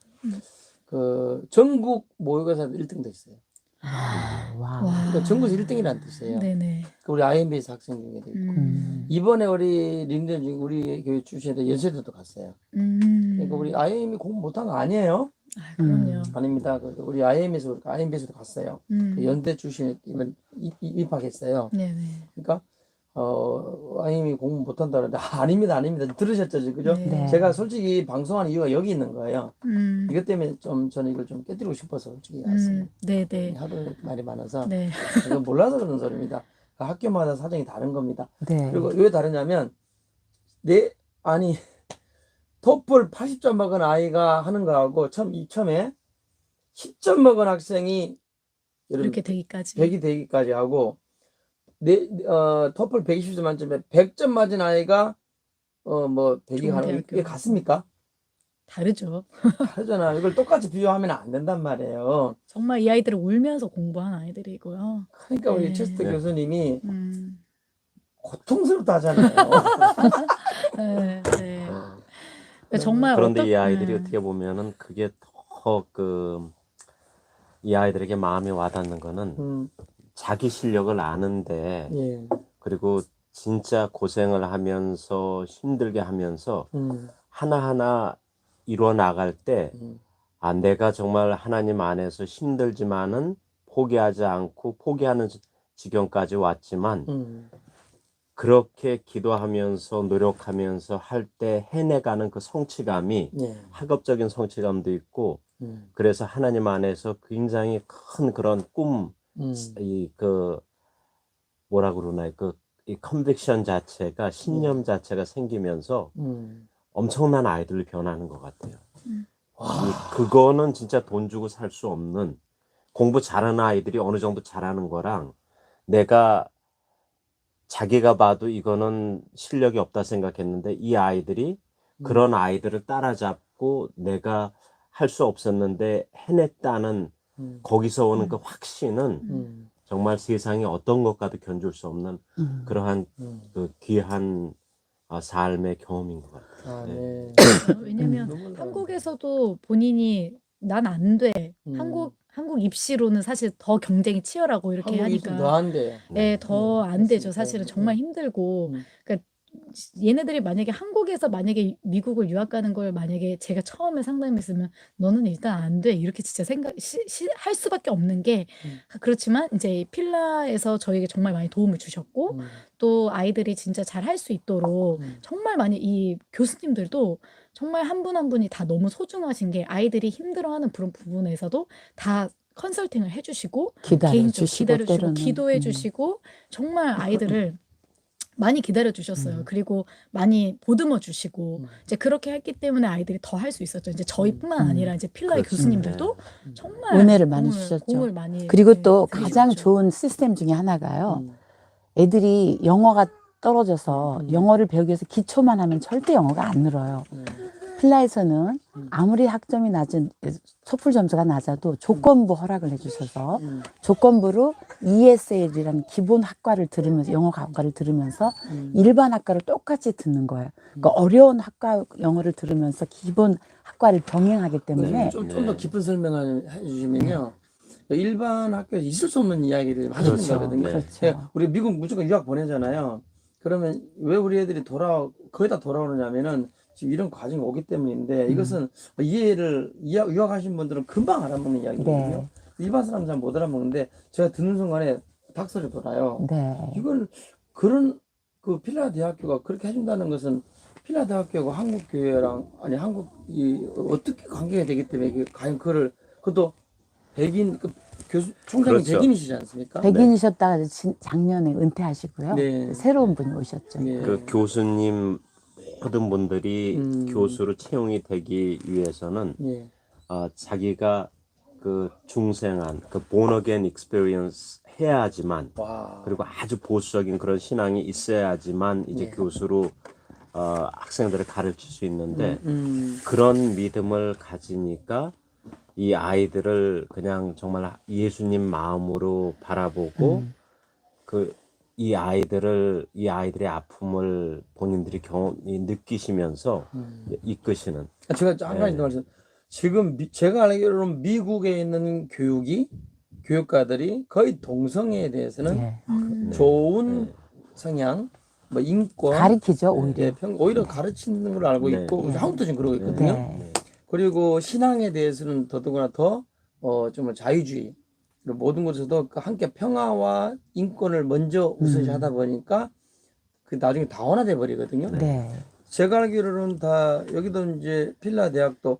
그 전국 모의고사 1등 됐어요. 와. 그러니까 전국에서 1등이라는 뜻이에요. 네네. 그 우리 IMBS 학생 중에도 있고 이번에 우리 링전 중에 우리 교회 출신에 연세대도 갔어요. 그러니까 우리 IM이 공부 못한 거 아니에요? 그럼요. 아닙니다. 우리 IMBS도 갔어요. 그 연대 출신에 입학했어요. 네네. 그러니까 IM이 공부 못한다 그러는데 아닙니다. 들으셨죠, 그죠? 네. 제가 솔직히 방송하는 이유가 여기 있는 거예요. 음. 이것 때문에 저는 이걸 좀 깨뜨리고 싶어서 솔직히 왔어요. 네네. 하도 말이 많아서 네. 제가 몰라서 그런 소리입니다. 학교마다 사정이 다른 겁니다. 네. 그리고 왜 다르냐면 토플 80점 먹은 아이가 하는 거하고 처음에 10점 먹은 학생이 이렇게 되기까지. 100이 되기까지 하고 토플 120점 만점에 100점 맞은 아이가 100이 좋은 하는 이게 같습니까? 다르죠. 다르잖아. 이걸 똑같이 비교하면 안 된단 말이에요. 정말 이 아이들은 울면서 공부한 아이들이고요. 그러니까 우리 네. 체스트 네. 교수님이 음. 고통스럽다 하잖아요. 네. 네. 그러니까 정말 그런데 어떤- 이 아이들이 네. 어떻게 보면은 그게 더 이 아이들에게 마음에 와닿는 거는 자기 실력을 아는데 예. 그리고 진짜 고생을 하면서 힘들게 하면서 하나하나 이루어 나갈 때 내가 정말 하나님 안에서 힘들지만은 포기하지 않고 포기하는 지경까지 왔지만 그렇게 기도하면서 노력하면서 할 때 해내가는 그 성취감이 예. 학업적인 성취감도 있고 그래서 하나님 안에서 굉장히 큰 그런 꿈, 뭐라 그러나 이 컨빅션 자체가 신념 자체가 생기면서 엄청난 아이들을 변하는 것 같아요. 그거는 진짜 돈 주고 살 수 없는 공부 잘하는 아이들이 어느 정도 잘하는 거랑 내가 자기가 봐도 이거는 실력이 없다 생각했는데 이 아이들이 그런 아이들을 따라잡고 내가 할 수 없었는데 해냈다는 거기서 오는 그 확신은 정말 세상에 어떤 것과도 견줄 수 없는 그러한 그 귀한 삶의 경험인 것 같아요. 네. 왜냐면 너무나. 한국에서도 본인이 난 안 돼. 한국 입시로는 사실 더 경쟁이 치열하고 이렇게 한국이 하니까 더안 돼요. 더 안 되죠. 그렇습니다. 사실은 정말 힘들고. 음. 그러니까 얘네들이 만약에 한국에서 만약에 미국을 유학 가는 걸 만약에 제가 처음에 상담했으면 너는 일단 안 돼. 이렇게 진짜 할 수밖에 없는 게 그렇지만 이제 필라에서 저에게 정말 많이 도움을 주셨고 또 아이들이 진짜 잘 할 수 있도록 정말 많이 이 교수님들도 정말 한 분 한 분이 다 너무 소중하신 게 아이들이 힘들어하는 그런 부분에서도 다 컨설팅을 해주시고 개인적으로 기다려주시고 기도해주시고 정말 아이들을 많이 기다려주셨어요. 그리고 많이 보듬어 주시고 이제 그렇게 했기 때문에 아이들이 더 할 수 있었죠. 이제 저희뿐만 아니라 이제 필라의 그렇죠. 교수님들도 정말 은혜를 많이 주셨죠. 공을 많이 그리고 또 네, 가장 해주셨죠. 좋은 시스템 중에 하나가요. 애들이 영어가 떨어져서 영어를 배우기 위해서 기초만 하면 절대 영어가 안 늘어요. 필라에서는 아무리 학점이 낮은 토플 점수가 낮아도 조건부 허락을 해주셔서 조건부로 ESL이라는 기본 학과를 들으면서 영어 학과를 들으면서 일반 학과를 똑같이 듣는 거예요. 그러니까 어려운 학과 영어를 들으면서 기본 학과를 병행하기 때문에 좀 더 깊은 설명을 해주시면요. 일반 학교에서 있을 수 없는 이야기를 하시는 그렇죠. 거거든요. 네. 그렇죠. 우리 미국 무조건 유학 보내잖아요. 그러면 왜 우리 애들이 거의 다 돌아오느냐면은 지금 이런 과정이 오기 때문인데 이것은 유학하신 분들은 금방 알아먹는 이야기거든요. 네. 일반 사람은 잘 못 알아먹는데 제가 듣는 순간에 닭소리 돌아요. 네. 이걸 그런 그 필라 대학교가 그렇게 해준다는 것은 필라 대학교가 한국 교회랑 아니 한국이 어떻게 관계가 되기 때문에 과연 그것도 백인 교수 총장이 그렇죠. 백인이시지 않습니까? 백인이셨다가 작년에 은퇴하시고요. 네. 새로운 분이 오셨죠. 네. 그 교수님 모든 분들이 교수로 채용이 되기 위해서는 예. 자기가 그 중생한 그 born again experience 해야지만 와. 그리고 아주 보수적인 그런 신앙이 있어야지만 이제 네. 교수로 학생들을 가르칠 수 있는데 음. 그런 믿음을 가지니까 이 아이들을 그냥 정말 예수님 마음으로 바라보고 이 아이들의 아픔을 본인들이 느끼시면서 이끄시는. 제가 한 가지 더 말씀. 지금 제가 알기로는 미국에 있는 교육가들이 거의 동성애에 대해서는 네. 좋은 성향, 뭐 인권, 가리키죠, 오히려. 예, 오히려 가르치는 걸로 알고 네. 있고 한국도 지금 그러고 있거든요. 네. 그리고 신앙에 대해서는 더더구나 좀 자유주의 그리고 모든 곳에서도 함께 평화와 인권을 먼저 우선시하다 보니까 그 나중에 다원화돼 버리거든요. 네. 제가 알기로는 다 여기도 이제 필라 대학도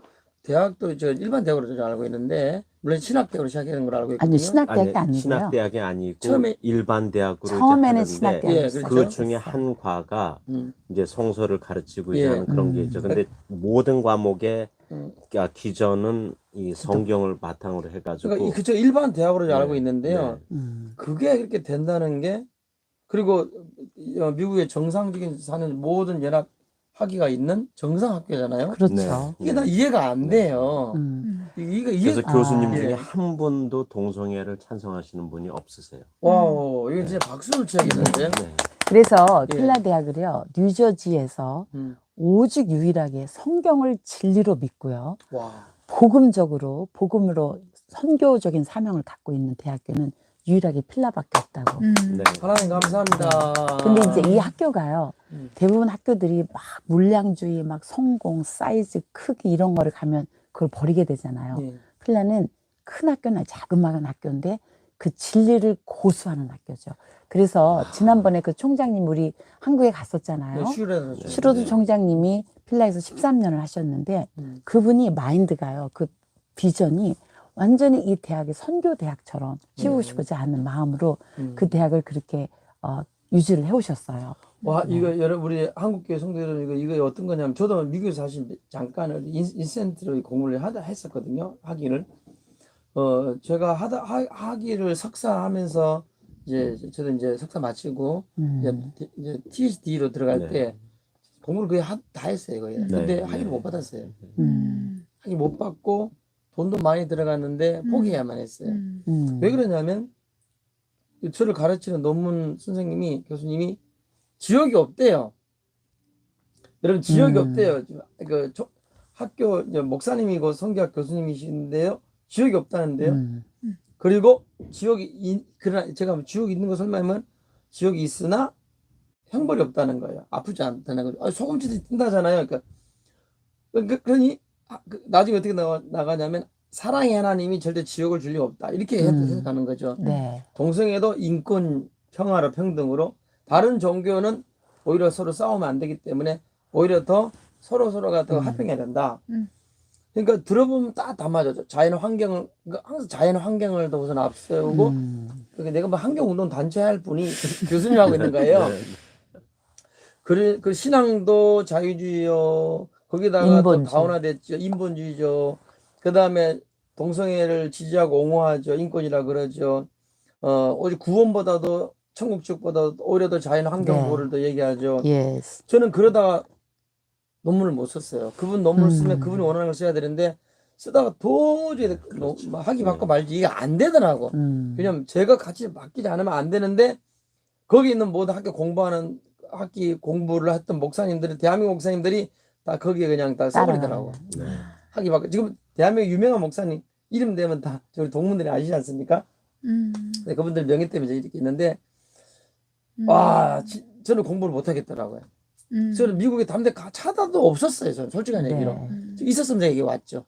저 일반 대학으로 알고 있는데 물론 신학대학으로 시작하는 걸 알고 있거든요. 아니, 신학대학이 아니고요. 신학대학이 아니고 처음에- 일반 대학으로 처음에는 이제 신학대학. 하는데 예, 그렇죠. 그 중에 한 과가 음. 이제 성서를 가르치고 예. 하는 그런 게 있죠. 근데 모든 과목의 기전은 이 성경을 바탕으로 해가지고 그러니까 그저 일반 대학으로 네, 알고 있는데요. 네. 그게 그렇게 된다는 게 그리고 미국의 정상적인 사는 모든 연합 학위가 있는 정상 학교잖아요. 그렇죠. 네. 이게 다 이해가 안 돼요. 이게 그래서 교수님 아. 중에 예. 한 분도 동성애를 찬성하시는 분이 없으세요. 와우, 이거 진짜 박수를 쳐야겠는데요. 네. 그래서 예. 필라 대학을요, 뉴저지에서 오직 유일하게 성경을 진리로 믿고요, 와, 복음으로 선교적인 사명을 갖고 있는 대학교는 유일하게 필라밖에 없다고. 네. 하나님 감사합니다. 근데 이제 이 학교가요, 음. 대부분 학교들이 막 물량주의, 막 성공, 사이즈, 크기 이런 거를 가면 그걸 버리게 되잖아요. 예. 필라는 큰 학교는 자그마한 학교인데 그 진리를 고수하는 학교죠. 그래서 지난번에 그 총장님 우리 한국에 갔었잖아요. 슈로드 총장님이 필라에서 13년을 하셨는데 그분이 마인드가요. 그 비전이 완전히 이 대학의 선교 대학처럼 키우시고자 하는 마음으로 그 대학을 그렇게 유지를 해오셨어요. 와, 이거 여러분 우리 한국교회 성도 여러분 이거 어떤 거냐면 저도 미국에서 사실 잠깐 인센트로 공부를 했었거든요. 학위를. 제가 학위를 석사하면서 저도 이제 석사 마치고 이제 THD로 들어갈 네. 때 공부를 거의 다 했어요, 거의. 근데 네. 학위를 못 받았어요. 음. 학위 못 받고 돈도 많이 들어갔는데 포기해야만 했어요. 왜 그러냐면 저를 가르치는 논문 선생님이 교수님이 지역이 없대요. 여러분 지역이 없대요. 학교 목사님이고 성교학 교수님이신데요. 지역이 없다는데요. 그리고 그러나 제가 지역이 있는 거 설명하면 지역이 있으나 형벌이 없다는 거예요. 아프지 않다는 거죠. 소금치도 뜬다잖아요. 그러니 나중에 어떻게 나가냐면 사랑의 하나님이 절대 지옥을 줄 리 없다. 이렇게 해석하는 거죠. 네. 동성애도 인권, 평화로 평등으로 다른 종교는 오히려 서로 싸우면 안 되기 때문에 오히려 더 서로가 더 합병해야 된다. 그러니까 들어보면 다 맞아. 항상 자연 환경을 더 우선 앞세우고 그러니까 내가 뭐 환경운동 단체 할 분이 교수님하고 있는 거예요. 그 신앙도 자유주의요. 거기다가 인본주의. 또 다원화됐죠. 인본주의죠. 그 다음에 동성애를 지지하고 옹호하죠. 인권이라 그러죠. 오직 구원보다도 천국 지옥보다 오히려 더 자연 환경 네. 보호를 더 얘기하죠. 예스. 저는 그러다가 논문을 못 썼어요. 그분 논문을 쓰면 음. 그분이 원하는 걸 써야 되는데 쓰다가 도저히 학위 받고 말지 이게 안 되더라고. 왜냐면 제가 같이 맡기지 않으면 안 되는데 거기 있는 모든 학교 공부하는 학기 공부를 했던 목사님들이 대한민국 목사님들이 다 거기에 그냥 다 써버리더라고. 네. 학위 받고 지금 대한민국 유명한 목사님 이름 되면 다 저희 동문들이 아시지 않습니까? 근데 그분들 명예 때문에 이렇게 있는데 와 저는 공부를 못 하겠더라고요. 저는 미국에 담대 차다도 없었어요. 저는 솔직한 얘기로 있었으면 제가 여기 왔죠.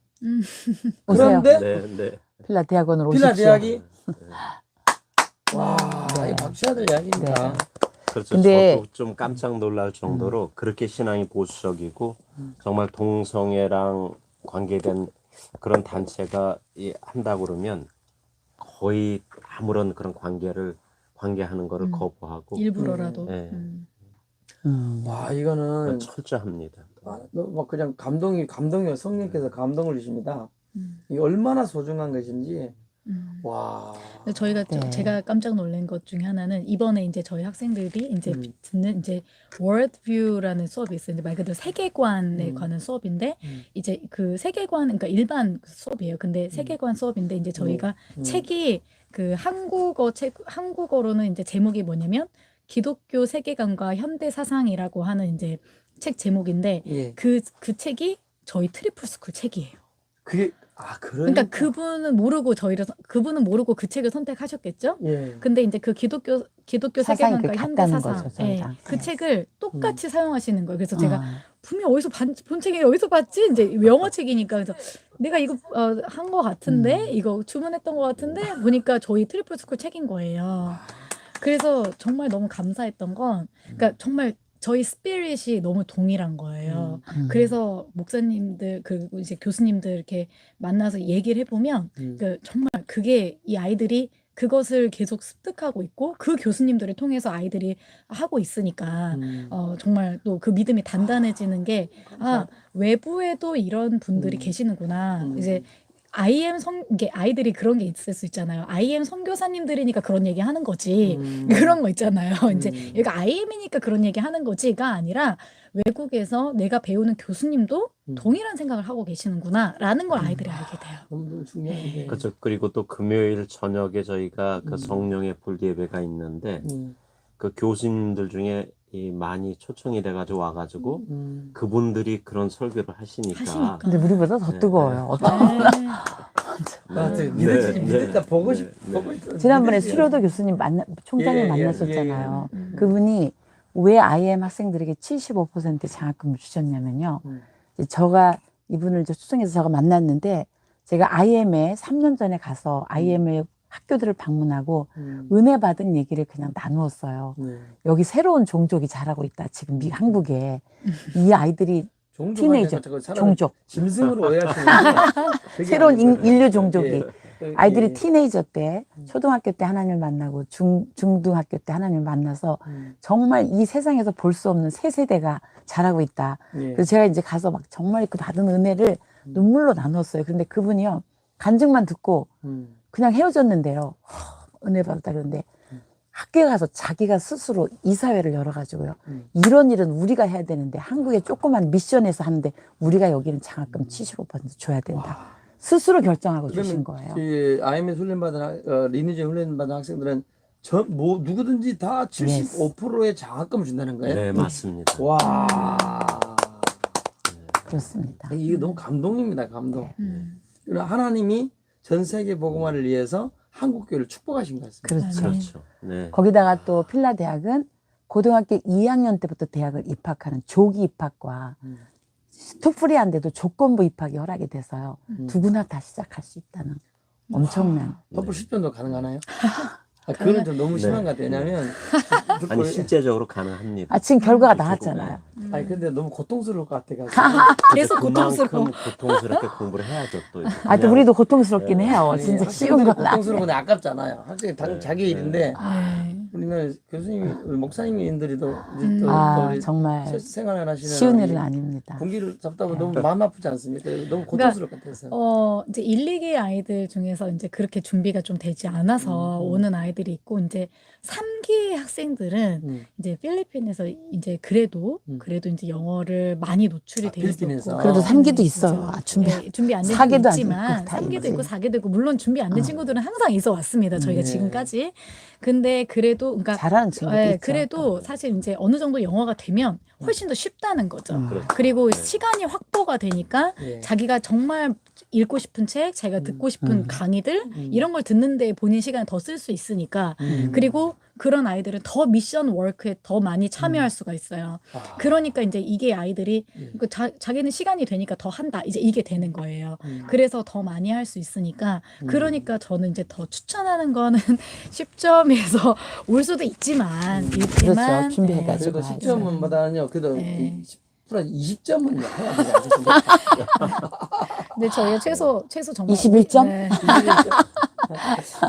오세요. 그런데 네, 네. 필라 대학원으로 오십시오. 필라 대학이 와 네. 이 박수해야 될 이야기입니다. 네. 그렇죠. 근데- 저도 좀 깜짝 놀랄 정도로 그렇게 신앙이 보수적이고 정말 동성애랑 관계된 그런 단체가 한다고 그러면 거의 아무런 그런 관계하는 거를 거부하고 일부러라도. 네. 와 이거는 철저합니다. 막 그냥 감동이요. 성령께서 감동을 주십니다. 이게 얼마나 소중한 것인지 와. 근데 저희가 네. 제가 깜짝 놀란 것 중에 하나는 이번에 이제 저희 학생들이 이제 음. 듣는 이제 worldview라는 수업이 있어요. 말 그대로 세계관에 음. 관한 수업인데 음. 이제 그 세계관 그러니까 일반 수업이에요. 근데 세계관 수업인데 이제 저희가 책이 그 한국어로는 이제 제목이 뭐냐면 기독교 세계관과 현대 사상이라고 하는 이제 책 제목인데 예. 그 책이 저희 트리플 스쿨 책이에요. 그게 그러니까 그분은 모르고 그분은 모르고 그 책을 선택하셨겠죠? 예. 근데 이제 그 기독교 사상이 세계관과 그 현대 같다는 사상, 거죠, 예, 저희가. 그 네. 책을 똑같이 사용하시는 거예요. 그래서 제가 아, 분명 어디서 본 책이 어디서 봤지? 이제 영어 책이니까 그래서 내가 이거 한 거 같은데 이거 주문했던 거 같은데 보니까 저희 트리플 스쿨 책인 거예요. 그래서 정말 너무 감사했던 건 그러니까 정말 저희 스피릿이 너무 동일한 거예요. 그래서 목사님들 그리고 이제 교수님들 이렇게 만나서 얘기를 해보면 그 정말 그게 이 아이들이 그것을 계속 습득하고 있고 그 교수님들을 통해서 아이들이 하고 있으니까 정말 또 그 믿음이 단단해지는 게 외부에도 이런 분들이 계시는구나. 이제 이게 아이들이 그런 게 있을 수 있잖아요. IM 선교사님들이니까 그런 얘기 하는 거지. 그런 거 있잖아요. 이제 얘가 IM이니까 그런 얘기 하는 거지가 아니라 외국에서 내가 배우는 교수님도 동일한 생각을 하고 계시는구나라는 걸 아이들이 알게 돼요. 너무 중요한 게 그렇죠. 그리고 또 금요일 저녁에 저희가 그 성령의 불 예배가 있는데 그 교수님들 중에 많이 초청이 돼가지고 와가지고 그분들이 그런 설교를 하시니까. 근데 우리보다 더 네, 뜨거워요. 믿었다 보고 싶 네. 보고 있- 지난번에 믿으시죠. 수료도 교수님 총장님 예, 예, 만났었잖아요. 예, 예. 그분이 왜 IM 학생들에게 75% 장학금을 주셨냐면요. 이제 저가 이분을 이제 초청해서 제가 만났는데 제가 IM에 3년 전에 가서 IM의 학교들을 방문하고 은혜 받은 얘기를 그냥 나누었어요. 여기 새로운 종족이 자라고 있다. 지금 한국에 이 아이들이 티네이저 종족 짐승으로 오해하시는 새로운 인류 종족이 예. 아이들이 티네이저 때 초등학교 때 하나님을 만나고 중등학교 때 하나님을 만나서 정말 이 세상에서 볼 수 없는 새 세대가 자라고 있다. 그래서 제가 이제 가서 막 정말 그 받은 은혜를 눈물로 나눴어요. 근데 그분이요 간증만 듣고 그냥 헤어졌는데요. 은혜 받았다 그러는데 학교에 가서 자기가 스스로 이사회를 열어가지고요. 이런 일은 우리가 해야 되는데 한국의 조그만 미션에서 하는데 우리가 여기는 장학금 75% 줘야 된다. 스스로 결정하고 주신 거예요. IM에 훈련받은 리니지 훈련받은 학생들은 누구든지 다 75%의 장학금을 준다는 거예요. 네, 맞습니다. 와. 그렇습니다. 이게 너무 감동입니다. 감동. 그리고 하나님이 전 세계 복음화를 위해서 한국 교회를 축복하신 것 같습니다. 그렇죠. 그렇죠. 네. 거기다가 또 필라 대학은 고등학교 2학년 때부터 대학을 입학하는 조기 입학과 투프리한데도 조건부 입학이 허락이 돼서요. 누구나 다 시작할 수 있다는 엄청난. 더블 10전도 가능하나요? 그거는 좀 너무 심한 것 같아요. 왜냐면 아니 실제적으로 가능합니다. 지금 결과가 나왔잖아요. 아니 근데 너무 고통스러울 것 같아가지고. 계속 고통스러워. 고통스럽게 공부를 해야죠 또. 또 우리도 고통스럽긴 해요. 아니, 진짜 쉬운 학생들이 건 아니에요. 고통스러운 건데 아깝잖아요. 학생이 자기 일인데 네. 우리는 교수님, 목사님들이도 이제 또 우리 정말 생활을 하시는 쉬운 우리 일은 아닙니다. 공기를 잡다 보면 너무 마음 아프지 않습니까? 너무 고통스러울 것 같아서. 이제 1, 2기 아이들 중에서 이제 그렇게 준비가 좀 되지 않아서 오는 아이들이 있고, 이제 3기 학생들은 이제 필리핀에서 이제 그래도 이제 영어를 많이 노출이 돼 필리핀에서. 있었고. 그래도 3기도 있어요. 그렇죠. 준비. 준비 안 된 4기도 친구도 안 있지만 있고 다 3기도 있지. 있고 4기도 있고, 물론 준비 안 된 친구들은 항상 있어 왔습니다. 저희가 네. 지금까지. 근데 그래도 그러니까 잘하는 친구도 예, 있죠. 그래도 사실 이제 어느 정도 영어가 되면 훨씬 더 쉽다는 거죠. 그렇죠. 그리고 네. 시간이 확보가 되니까 예. 자기가 정말 읽고 싶은 책, 자기가 듣고 싶은 강의들 이런 걸 듣는데 본인 시간을 더 쓸 수 있으니까. 그리고 그런 아이들은 더 미션 워크에 더 많이 참여할 수가 있어요. 아. 그러니까 이제 이게 아이들이 자기는 시간이 되니까 더 한다. 이제 이게 되는 거예요. 그래서 더 많이 할 수 있으니까. 그러니까 저는 이제 더 추천하는 거는 10점에서 올 수도 있지만 그렇죠. 준비해가지고. 그래도 가야죠. 10점보다는요, 그래도 네. 20점은 해야 되지 않겠습니까? 근데 저희가 최소 정말 21점? 네.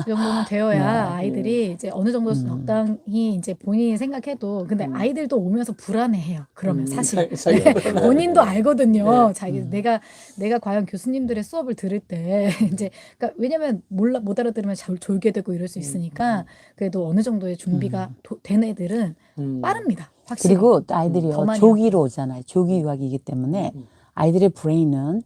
그 정도는 되어야 아이들이 이제 어느 정도 적당히 이제 본인이 생각해도, 근데 아이들도 오면서 불안해해요. 그러면 사실 본인도 알거든요. 자기 내가 과연 교수님들의 수업을 들을 때 이제 그러니까 왜냐면 못 알아들으면 졸게 되고 이럴 수 있으니까 그래도 어느 정도의 준비가 된 애들은 빠릅니다. 확실히. 그리고 또 더 아이들이요. 많이 조기로 오잖아요. 조기 유학이기 때문에 아이들의 브레인은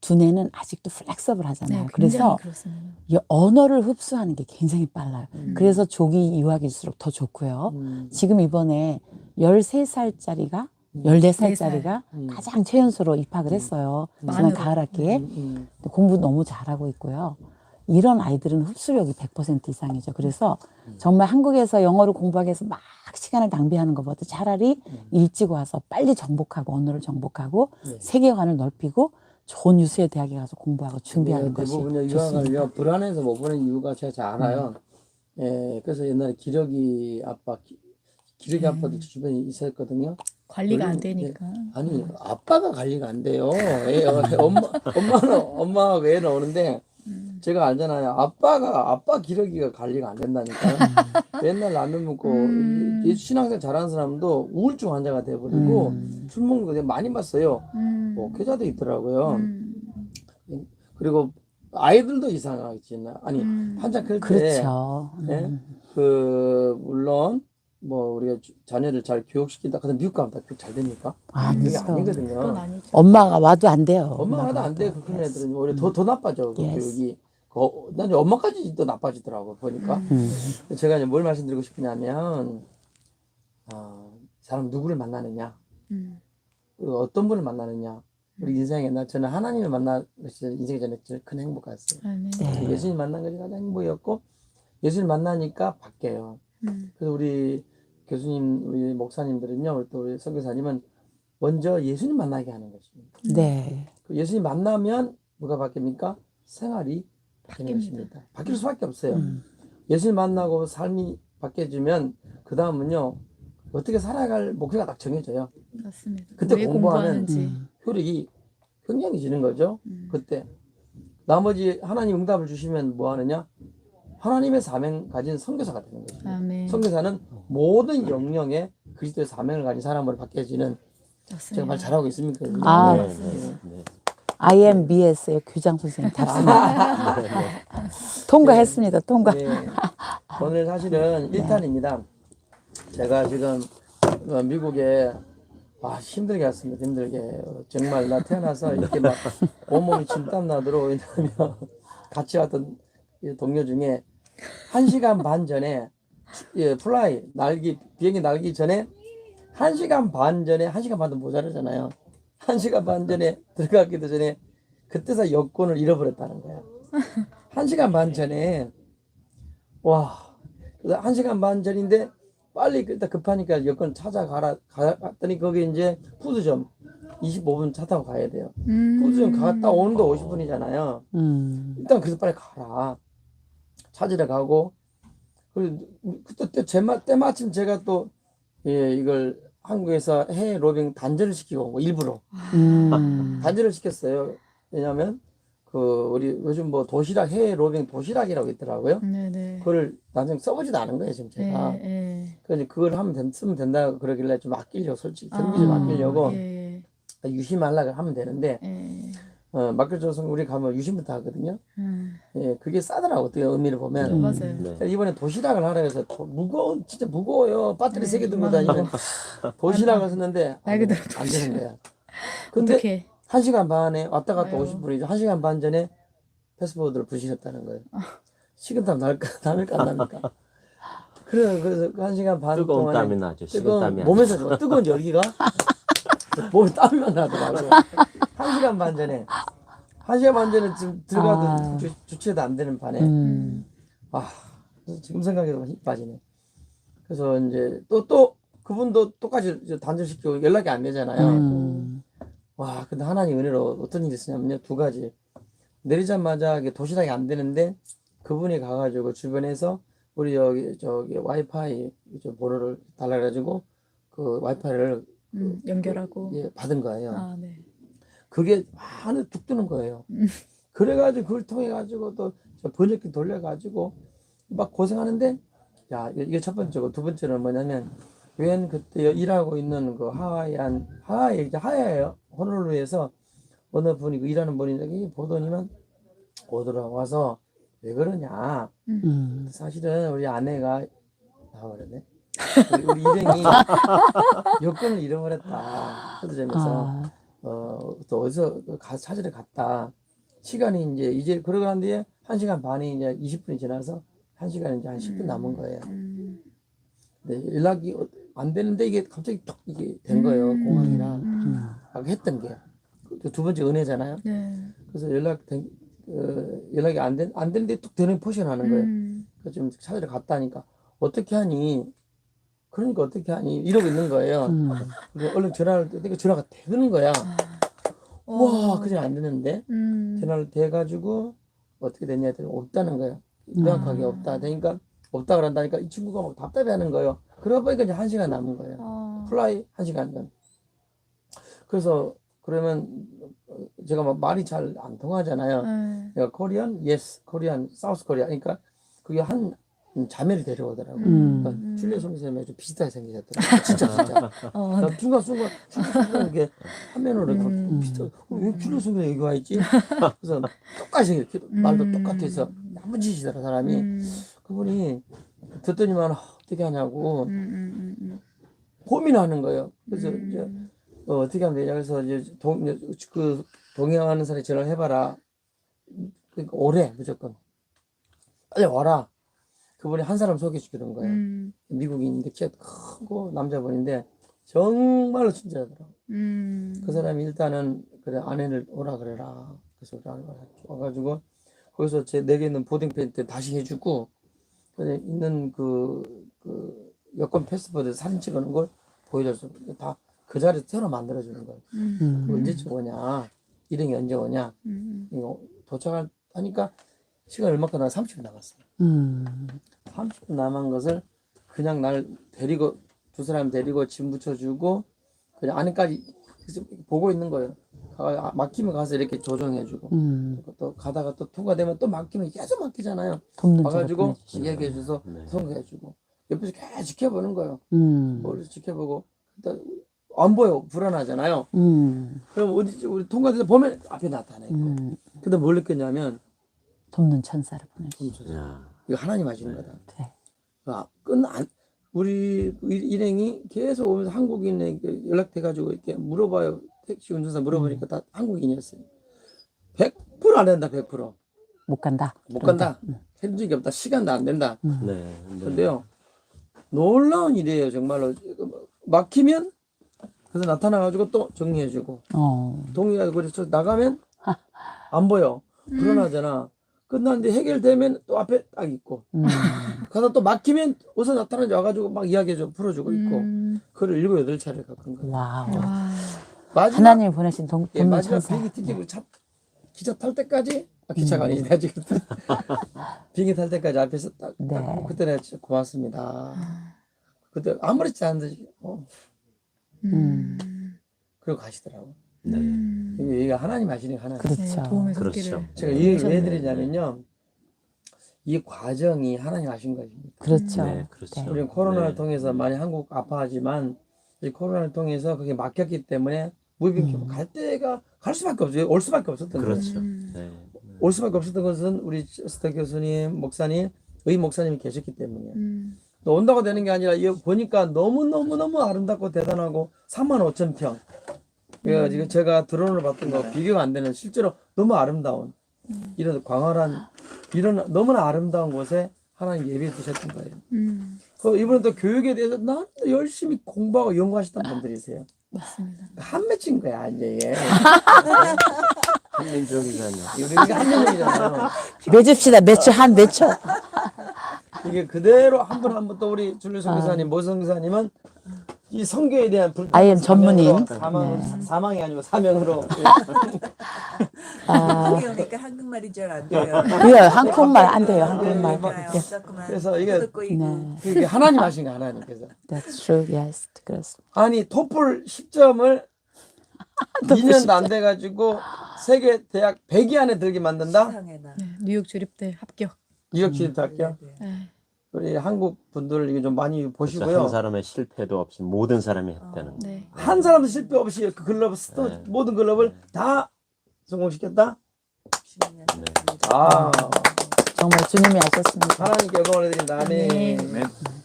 두뇌는 아직도 플렉서블 하잖아요. 네, 그래서 굉장히 그렇습니다. 이 언어를 흡수하는 게 굉장히 빨라요. 그래서 조기 유학일수록 더 좋고요. 지금 이번에 13살짜리가 14살짜리가 가장 최연소로 입학을 했어요. 지난 만으로. 가을 학기에. 공부 너무 잘하고 있고요. 이런 아이들은 흡수력이 100% 이상이죠. 그래서 정말 한국에서 영어를 공부하기 위해서 막 시간을 낭비하는 것보다 차라리 일찍 와서 빨리 정복하고 언어를 정복하고 세계관을 넓히고 좋은 유수의 대학에 가서 공부하고 준비하는 것이 대부분 좋습니다. 유학을 불안해서 못 보는 이유가 제가 잘 알아요. 예, 그래서 옛날에 기러기 아빠도 주변에 있었거든요. 관리가 안 원래, 되니까. 아니, 아빠가 관리가 안 돼요. 엄마하고 애는 오는데, 제가 알잖아요. 아빠 기러기가 관리가 안 된다니까요. 맨날 라면 먹고, 신앙생활 잘하는 사람도 우울증 환자가 돼버리고, 술 먹는 거 되게 많이 봤어요. 목회자도 있더라고요. 그리고 아이들도 이상하겠지. 아니, 한참 클 때, 그렇죠. 예? 물론, 뭐, 우리가 자녀를 잘 교육시킨다. 그래서 미국 가면 다 교육 잘 됩니까? 그게 아니죠. 그건 아니거든요. 아니죠. 엄마가 와도 안 돼요. 엄마가 와도 안 돼. 그런 Yes. 애들은 오히려 더 나빠져. 그 Yes. 교육이. 난 엄마까지 또 나빠지더라고, 보니까. 제가 이제 뭘 말씀드리고 싶으냐면, 사람 누구를 만나느냐, 그리고 어떤 분을 만나느냐. 우리 인생에 저는 하나님을 만나, 인생에 저는 제일 큰 행복 같았어요. 네. 예수님 만난 것이 가장 행복이었고, 예수님 만나니까 바뀌어요. 그래서 우리 교수님, 우리 목사님들은요, 또 우리 선교사님은 먼저 예수님 만나게 하는 것입니다. 네. 그 예수님 만나면 뭐가 바뀝니까? 생활이 바뀌는 것입니다. 바뀔 수밖에 없어요. 예수님 만나고 삶이 바뀌어지면 그 다음은요, 어떻게 살아갈 목표가 딱 정해져요. 맞습니다. 그때 왜 공부하는 공부하는지. 효력이 굉장해지는 거죠. 그때 나머지 하나님 응답을 주시면 뭐 하느냐? 하나님의 사명 가진 선교사가 되는 거죠. 아멘. 선교사는 모든 영역에 그리스도의 사명을 가진 사람으로 바뀌어지는. 제가 말 잘하고 있습니까? 아. 네, 네, 네. IMBS의 교장 선생님 답습니다. 통과했습니다. 통과. 네. 오늘 사실은 1탄입니다. 제가 지금 미국에 힘들게 왔습니다. 힘들게. 정말 나 태어나서 이렇게 막 온몸이 침땀 나도록, 왜냐하면 같이 왔던 동료 중에 1시간 반 전에 비행기 날기 전에 1시간 반 전에, 1시간 반도 모자르잖아요. 1시간 반 전에 들어가기도 전에 그때서 여권을 잃어버렸다는 거예요. 1시간 반 전에. 와, 그래서 1시간 반 전인데 빨리 일단 급하니까 여권 갔더니 거기 이제 푸드점 25분 차 타고 가야 돼요. 푸드점 갔다 오는데 50분이잖아요. 일단 그래서 빨리 가라. 찾으러 가고, 그리고 그때 때마침 제가 또 이걸 한국에서 해외 로빙 단절을 시키고 일부러 단절을 시켰어요. 왜냐하면 우리 요즘 뭐 도시락, 해외 로빙 도시락이라고 있더라고요. 네네. 그걸 나중에 써보지도 않은 거예요, 지금 제가. 그래서 그걸 쓰면 된다 그러길래 좀 아끼려고, 솔직히. 경비 좀 아끼려고 예. 유심하려고 하면 되는데, 예. 맡겨줘서 우리 가면 유심부터 하거든요. 예, 그게 싸더라고, 어떻게 의미를 보면. 맞아요. 네. 그래서 이번에 도시락을 하라 해서 진짜 무거워요. 배터리 3개 들고 이만한 다니면 도시락을 썼는데 말 그대로 안 되는 거야. 근데 어떻게? 1시간 반에 왔다 갔다 아유. 50분이죠. 1시간 반 전에 패스포드를 부실했다는 거예요. 식은땀 날까 안 납니까? 그래서 그 1시간 반 뜨거운 동안에 땀이 나죠. 식은땀이 아니라. 몸에서 뭐 뜨거운 열기가 몸에 땀이 나더라고요. 1시간 반 전에 1시간 반 전에 지금 들어가도 주체도 안 되는 반에 지금 생각해도 힘 빠지네. 그래서 이제 또 그분도 똑같이 단절시키고 연락이 안 되잖아요. 와, 근데 하나님 은혜로 어떤 일이 있었냐면요. 2가지. 내리자마자 도시락이 안 되는데 그분이 가가지고 주변에서 우리 저기 와이파이 번호를 달라 그래가지고 그 와이파이를 연결하고. 예, 받은 거예요. 아, 네. 그게 하늘 뚝 뜨는 거예요. 그래가지고 그걸 통해 가지고 또 번역기 돌려가지고 막 고생하는데, 야, 이게 첫 번째고, 두 번째는 뭐냐면 웬 그때 일하고 있는 그 하와이 호놀룰루에서 어느 분이 일하는 분이 저기 보더니만 오더라고 와서 왜 그러냐. 사실은 우리 아내가 나와버렸네. 우리 일행이 여권을 잃어버렸다. 편의점에서 또 어디서 가서 찾으러 갔다. 시간이 이제 그러고 난 뒤에 1시간 반이 이제 20분이 지나서 1시간이 이제 한 10분 남은 거예요. 근데 연락이 안 되는데 이게 갑자기 툭 이게 된 거예요. 공항이라. 아까 했던 게. 두 번째 은혜잖아요. 네. 그래서 연락이 안 되는데 툭 되는 포션 하는 거예요. 그래서 좀 찾으러 갔다니까 어떻게 하니? 그러니까 어떻게 하니? 이러고 있는 거예요. 그래서 얼른 전화를 내가 전화가 되는 거야. 와, 그냥 안 되는데 전화를 대가지고 어떻게 됐냐 했더니 없다는 거예요. 명확하게 없다. 그러니까 없다 그런다니까 이 친구가 막 답답해하는 거예요. 그러다 보니까 이제 1시간 남은 거예요. 플라이 1시간 전. 그래서 그러면 제가 막 말이 잘 안 통하잖아요. 내가 코리안, 예스, 코리안, 사우스 코리아. 그러니까 그게 한 자매를 데려오더라고. 그러니까 줄리아 선생님이 좀 비슷하게 생기셨더라고. 진짜. 나 순간 이게 화면으로 비슷하게 왜 줄리아 선생님 여기 와 있지? 그래서 똑같이 이렇게 말도 똑같아서 야무지시더라 사람이. 그분이 듣더니만 어떻게 하냐고 고민하는 거예요. 그래서 이제 어떻게 하면 되냐. 그래서 이제 동행하는 사람이 전화를 해봐라. 그러니까 오래 무조건 빨리 와라. 그분이 한 사람 소개시켜준 거예요. 미국인인데 키가 크고 남자분인데 정말로 친절하더라고. 그 사람이 일단은 그래 아내를 오라 그래라. 그래서 와가지고 거기서 내게 있는 보딩 펜트 다시 해주고 그래 있는 그 여권 패스포드 사진 찍어놓은 걸 보여줘서 다 그 자리에서 새로 만들어주는 거예요. 언제쯤 오냐? 일행이 언제 오냐? 이거 도착하니까 시간 얼마큼 나 30분 남았어요. 30분 남은 것을 그냥 날 데리고 두 사람 데리고 짐 붙여주고 그냥 안에까지 보고 있는 거예요. 막히면 가서 이렇게 조정해주고 또 가다가 또 통과되면 또 막히면 계속 막히잖아요. 와가지고 얘기해줘서 통과해주고 옆에서 계속 지켜보는 거예요. 머리에서 지켜보고 일단 안 보여 불안하잖아요. 그럼 어디 우리 통과돼서 보면 앞에 나타나 있고. 근데 뭘 느꼈냐면 돕는 천사를 보내주고. 이거 하나님 하시는 거다. 네. 우리 일행이 계속 오면서 한국인에게 연락돼가지고 이렇게 물어봐요. 택시 운전사 물어보니까 다 한국인이었어요. 100% 안 된다. 100%. 못 간다. 못 간다. 해준 적이 없다. 시간도 안 된다. 네. 근데요. 놀라운 일이에요. 정말로. 막히면 그래서 나타나가지고 또 정리해주고 동의하고 그래서 나가면 안 보여. 불안하잖아. 끝났는데 해결되면 또 앞에 딱 있고 가서 또 막히면 어디서 나타나지 와가지고 막 이야기해주고 풀어주고 있고 그걸 7, 8차례 겪은 거예요. 와우. 마지막, 하나님이 보내신 돕는 마지막 천사. 비행기 티켓을 기차 탈 때까지 기차가 아니지 나 지금 비행기 탈 때까지 앞에서 딱 그때 내가 진짜 고맙습니다. 그때 아무렇지 않은 듯이 그리고 가시더라고. 네. 이게 하나님 하시는 하나님. 그렇죠. 도움의 그렇죠. 손길을 제가 이 얘기를 왜 주셨네요. 드리냐면요. 이 과정이 하나님 하신 것입니다. 그렇죠. 네, 그렇죠. 우리는 코로나를 네. 통해서 많이 한국 아파하지만 이 코로나를 통해서 그게 막혔기 때문에 무빙 갈 때가 갈 수밖에 없어요. 올 수밖에 없었던 거예요. 그렇죠. 네. 올 수밖에 없었던 것은 우리 스터 교수님, 목사님, 의 목사님이 계셨기 때문이에요. 또 온다고 되는 게 아니라 이거 보니까 너무 아름답고 대단하고 35,000평. 그러니까 지금 제가 드론을 봤던 거 비교가 안 되는 실제로 너무 아름다운 이런 광활한 이런 너무나 아름다운 곳에 하나님 예배 드셨던 거예요. 이번에 또 교육에 대해서 너무 열심히 공부하고 연구하셨던 분들이세요. 맞습니다. 한 맺힌 거야 이제 이게. 한민족이잖아요. 우리가 한민족이잖아요. 맺읍시다. 매초 한 매초. 이게 그대로 한 분 한 분 또 우리 줄리 선교사님, 모성 교사님은 이 성교에 대한 불 IM 전문인. 사망이 아니고 사명으로 그러니까 한국말이 잘 안 돼요. 예, 한국말 안 돼요. 한국말. 그래서 이게 네. 그게 하나님 하신 거 하나님께서. That's true. Yes. 그렇습니다. 아니 토플 10점을 2년도 안 돼가지고 세계 대학 100위 안에 들게 만든다. 네, 뉴욕 주립대 합격. 뉴욕 지립학교. 네. 우리 한국 분들 이거 좀 많이 그렇죠. 보시고요. 한 사람의 실패도 없이 모든 사람이 했다는. 네. 한 사람도 실패 없이 그 글러브 네. 모든 글러브를 다 성공시켰다. 네. 아 정말 주님이 하셨습니다. 하나님께 영광을 드린다. 아멘. 네.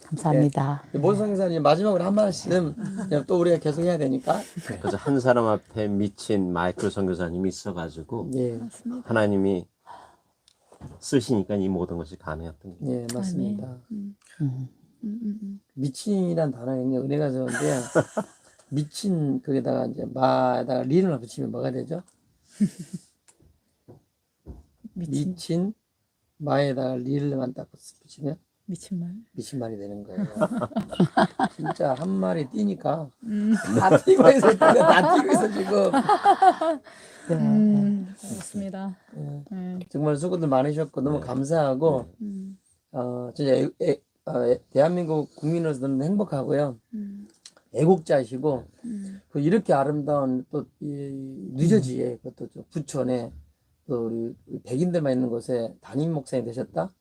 감사합니다. 모성 기사님 마지막으로 한 말씀 그냥 또 우리가 계속 해야 되니까. 그래서 한 사람 앞에 미친 마이클 선교사님이 있어가지고 예, 하나님이 쓰시니까 이 모든 것이 가능했던 거예요. 예 맞습니다. 음. 미친이란 단어가 굉장히 은혜가 좋은데 미친 거기다가 이제 마에다가 리를 붙이면 뭐가 되죠? 미친 마에다가 리를만 딱 붙이면 미친 말. 미친 말이 되는 거예요. 진짜 한 마리 뛰니까 다 뛰고 있어, 다 뛰고 있어 지금. 그렇습니다. 예. 정말 수고들 많으셨고 너무 감사하고 진짜 대한민국 국민으로서는 행복하고요. 애국자시고 그 이렇게 아름다운 또 이 뉴저지에 그것도 좀 부천에 또 우리 백인들만 있는 곳에 담임 목사님 되셨다.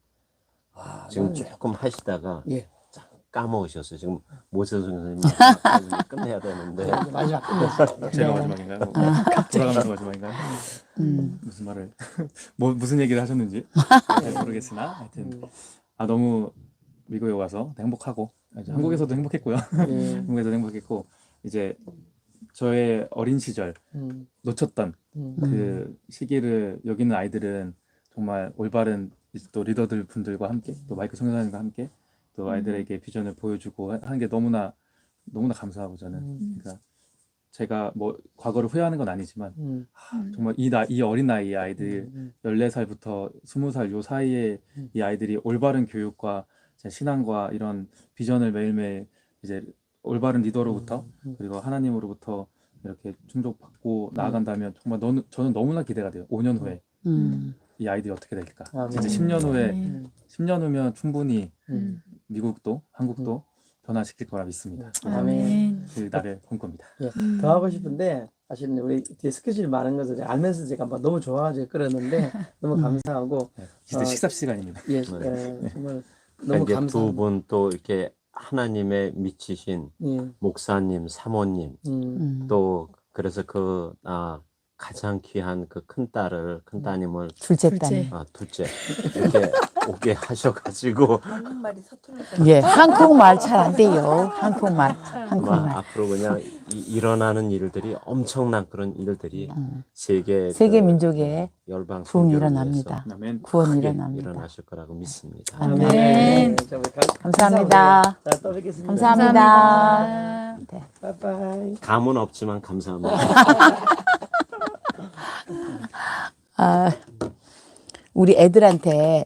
와, 지금 나는- 조금 하시다가 예. 까먹으셨어요. 지금 모세선 선생님이 끝내야 되는데 마지막 끝냈어요. 제가 마지막인가요? 돌아가면서 마지막인가요? 무슨 말을 무슨 얘기를 하셨는지 잘 모르겠으나 하여튼 너무 미국에 와서 행복하고 이제 한국에서도 행복했고요. 예. 한국에서도 행복했고 이제 저의 어린 시절 놓쳤던 그 시기를 여기 있는 아이들은 정말 올바른 또 리더들 분들과 함께 또 마이크 성교사님과 함께 또 아이들에게 비전을 보여주고 하는 게 너무나 감사하고 저는 그러니까 제가 뭐 과거를 후회하는 건 아니지만 정말 이 어린 나이 아이들 14살부터 20살 요 사이에 이 아이들이 올바른 교육과 제 신앙과 이런 비전을 매일매일 이제 올바른 리더로부터 그리고 하나님으로부터 이렇게 충족받고 나아간다면 정말 저는 너무나 기대가 돼요. 5년 후에 이 아이들이 어떻게 될까? 아멘. 진짜 10년 후에 네. 10년 후면 충분히 미국도 한국도 변화시킬 거라 믿습니다. 아멘. 그 날을 본 겁니다. 예, 더 하고 싶은데 사실 우리 뒤에 스케줄이 많은 것을 제가 알면서 제가 막 너무 좋아가지고 끌었는데 너무 감사하고 이제 식사 시간입니다. 예, 네. 정말 너무 이제 두 감사합니다. 분 또 이렇게 하나님의 미치신 예, 목사님, 사모님 또 그래서 가장 귀한 그 큰 따님을 둘째 둘째. 딸. 둘째 이렇게 오게 하셔가지고 한국말이 서투를 예, 한국말 잘 안 돼요. 한국말. 아마 한국말. 앞으로 그냥 일어나는 일들이 엄청난 그런 일들이 세계 민족의 열방 구원이 선교를 일어납니다. 아멘. 구원이 크게 일어납니다. 일어나실 거라고 믿습니다. 아멘. 자, 우리 감사합니다. 자, 또 뵙겠습니다. 감사합니다. 네. 바이바이. 감은 없지만 감사합니다. 우리 애들한테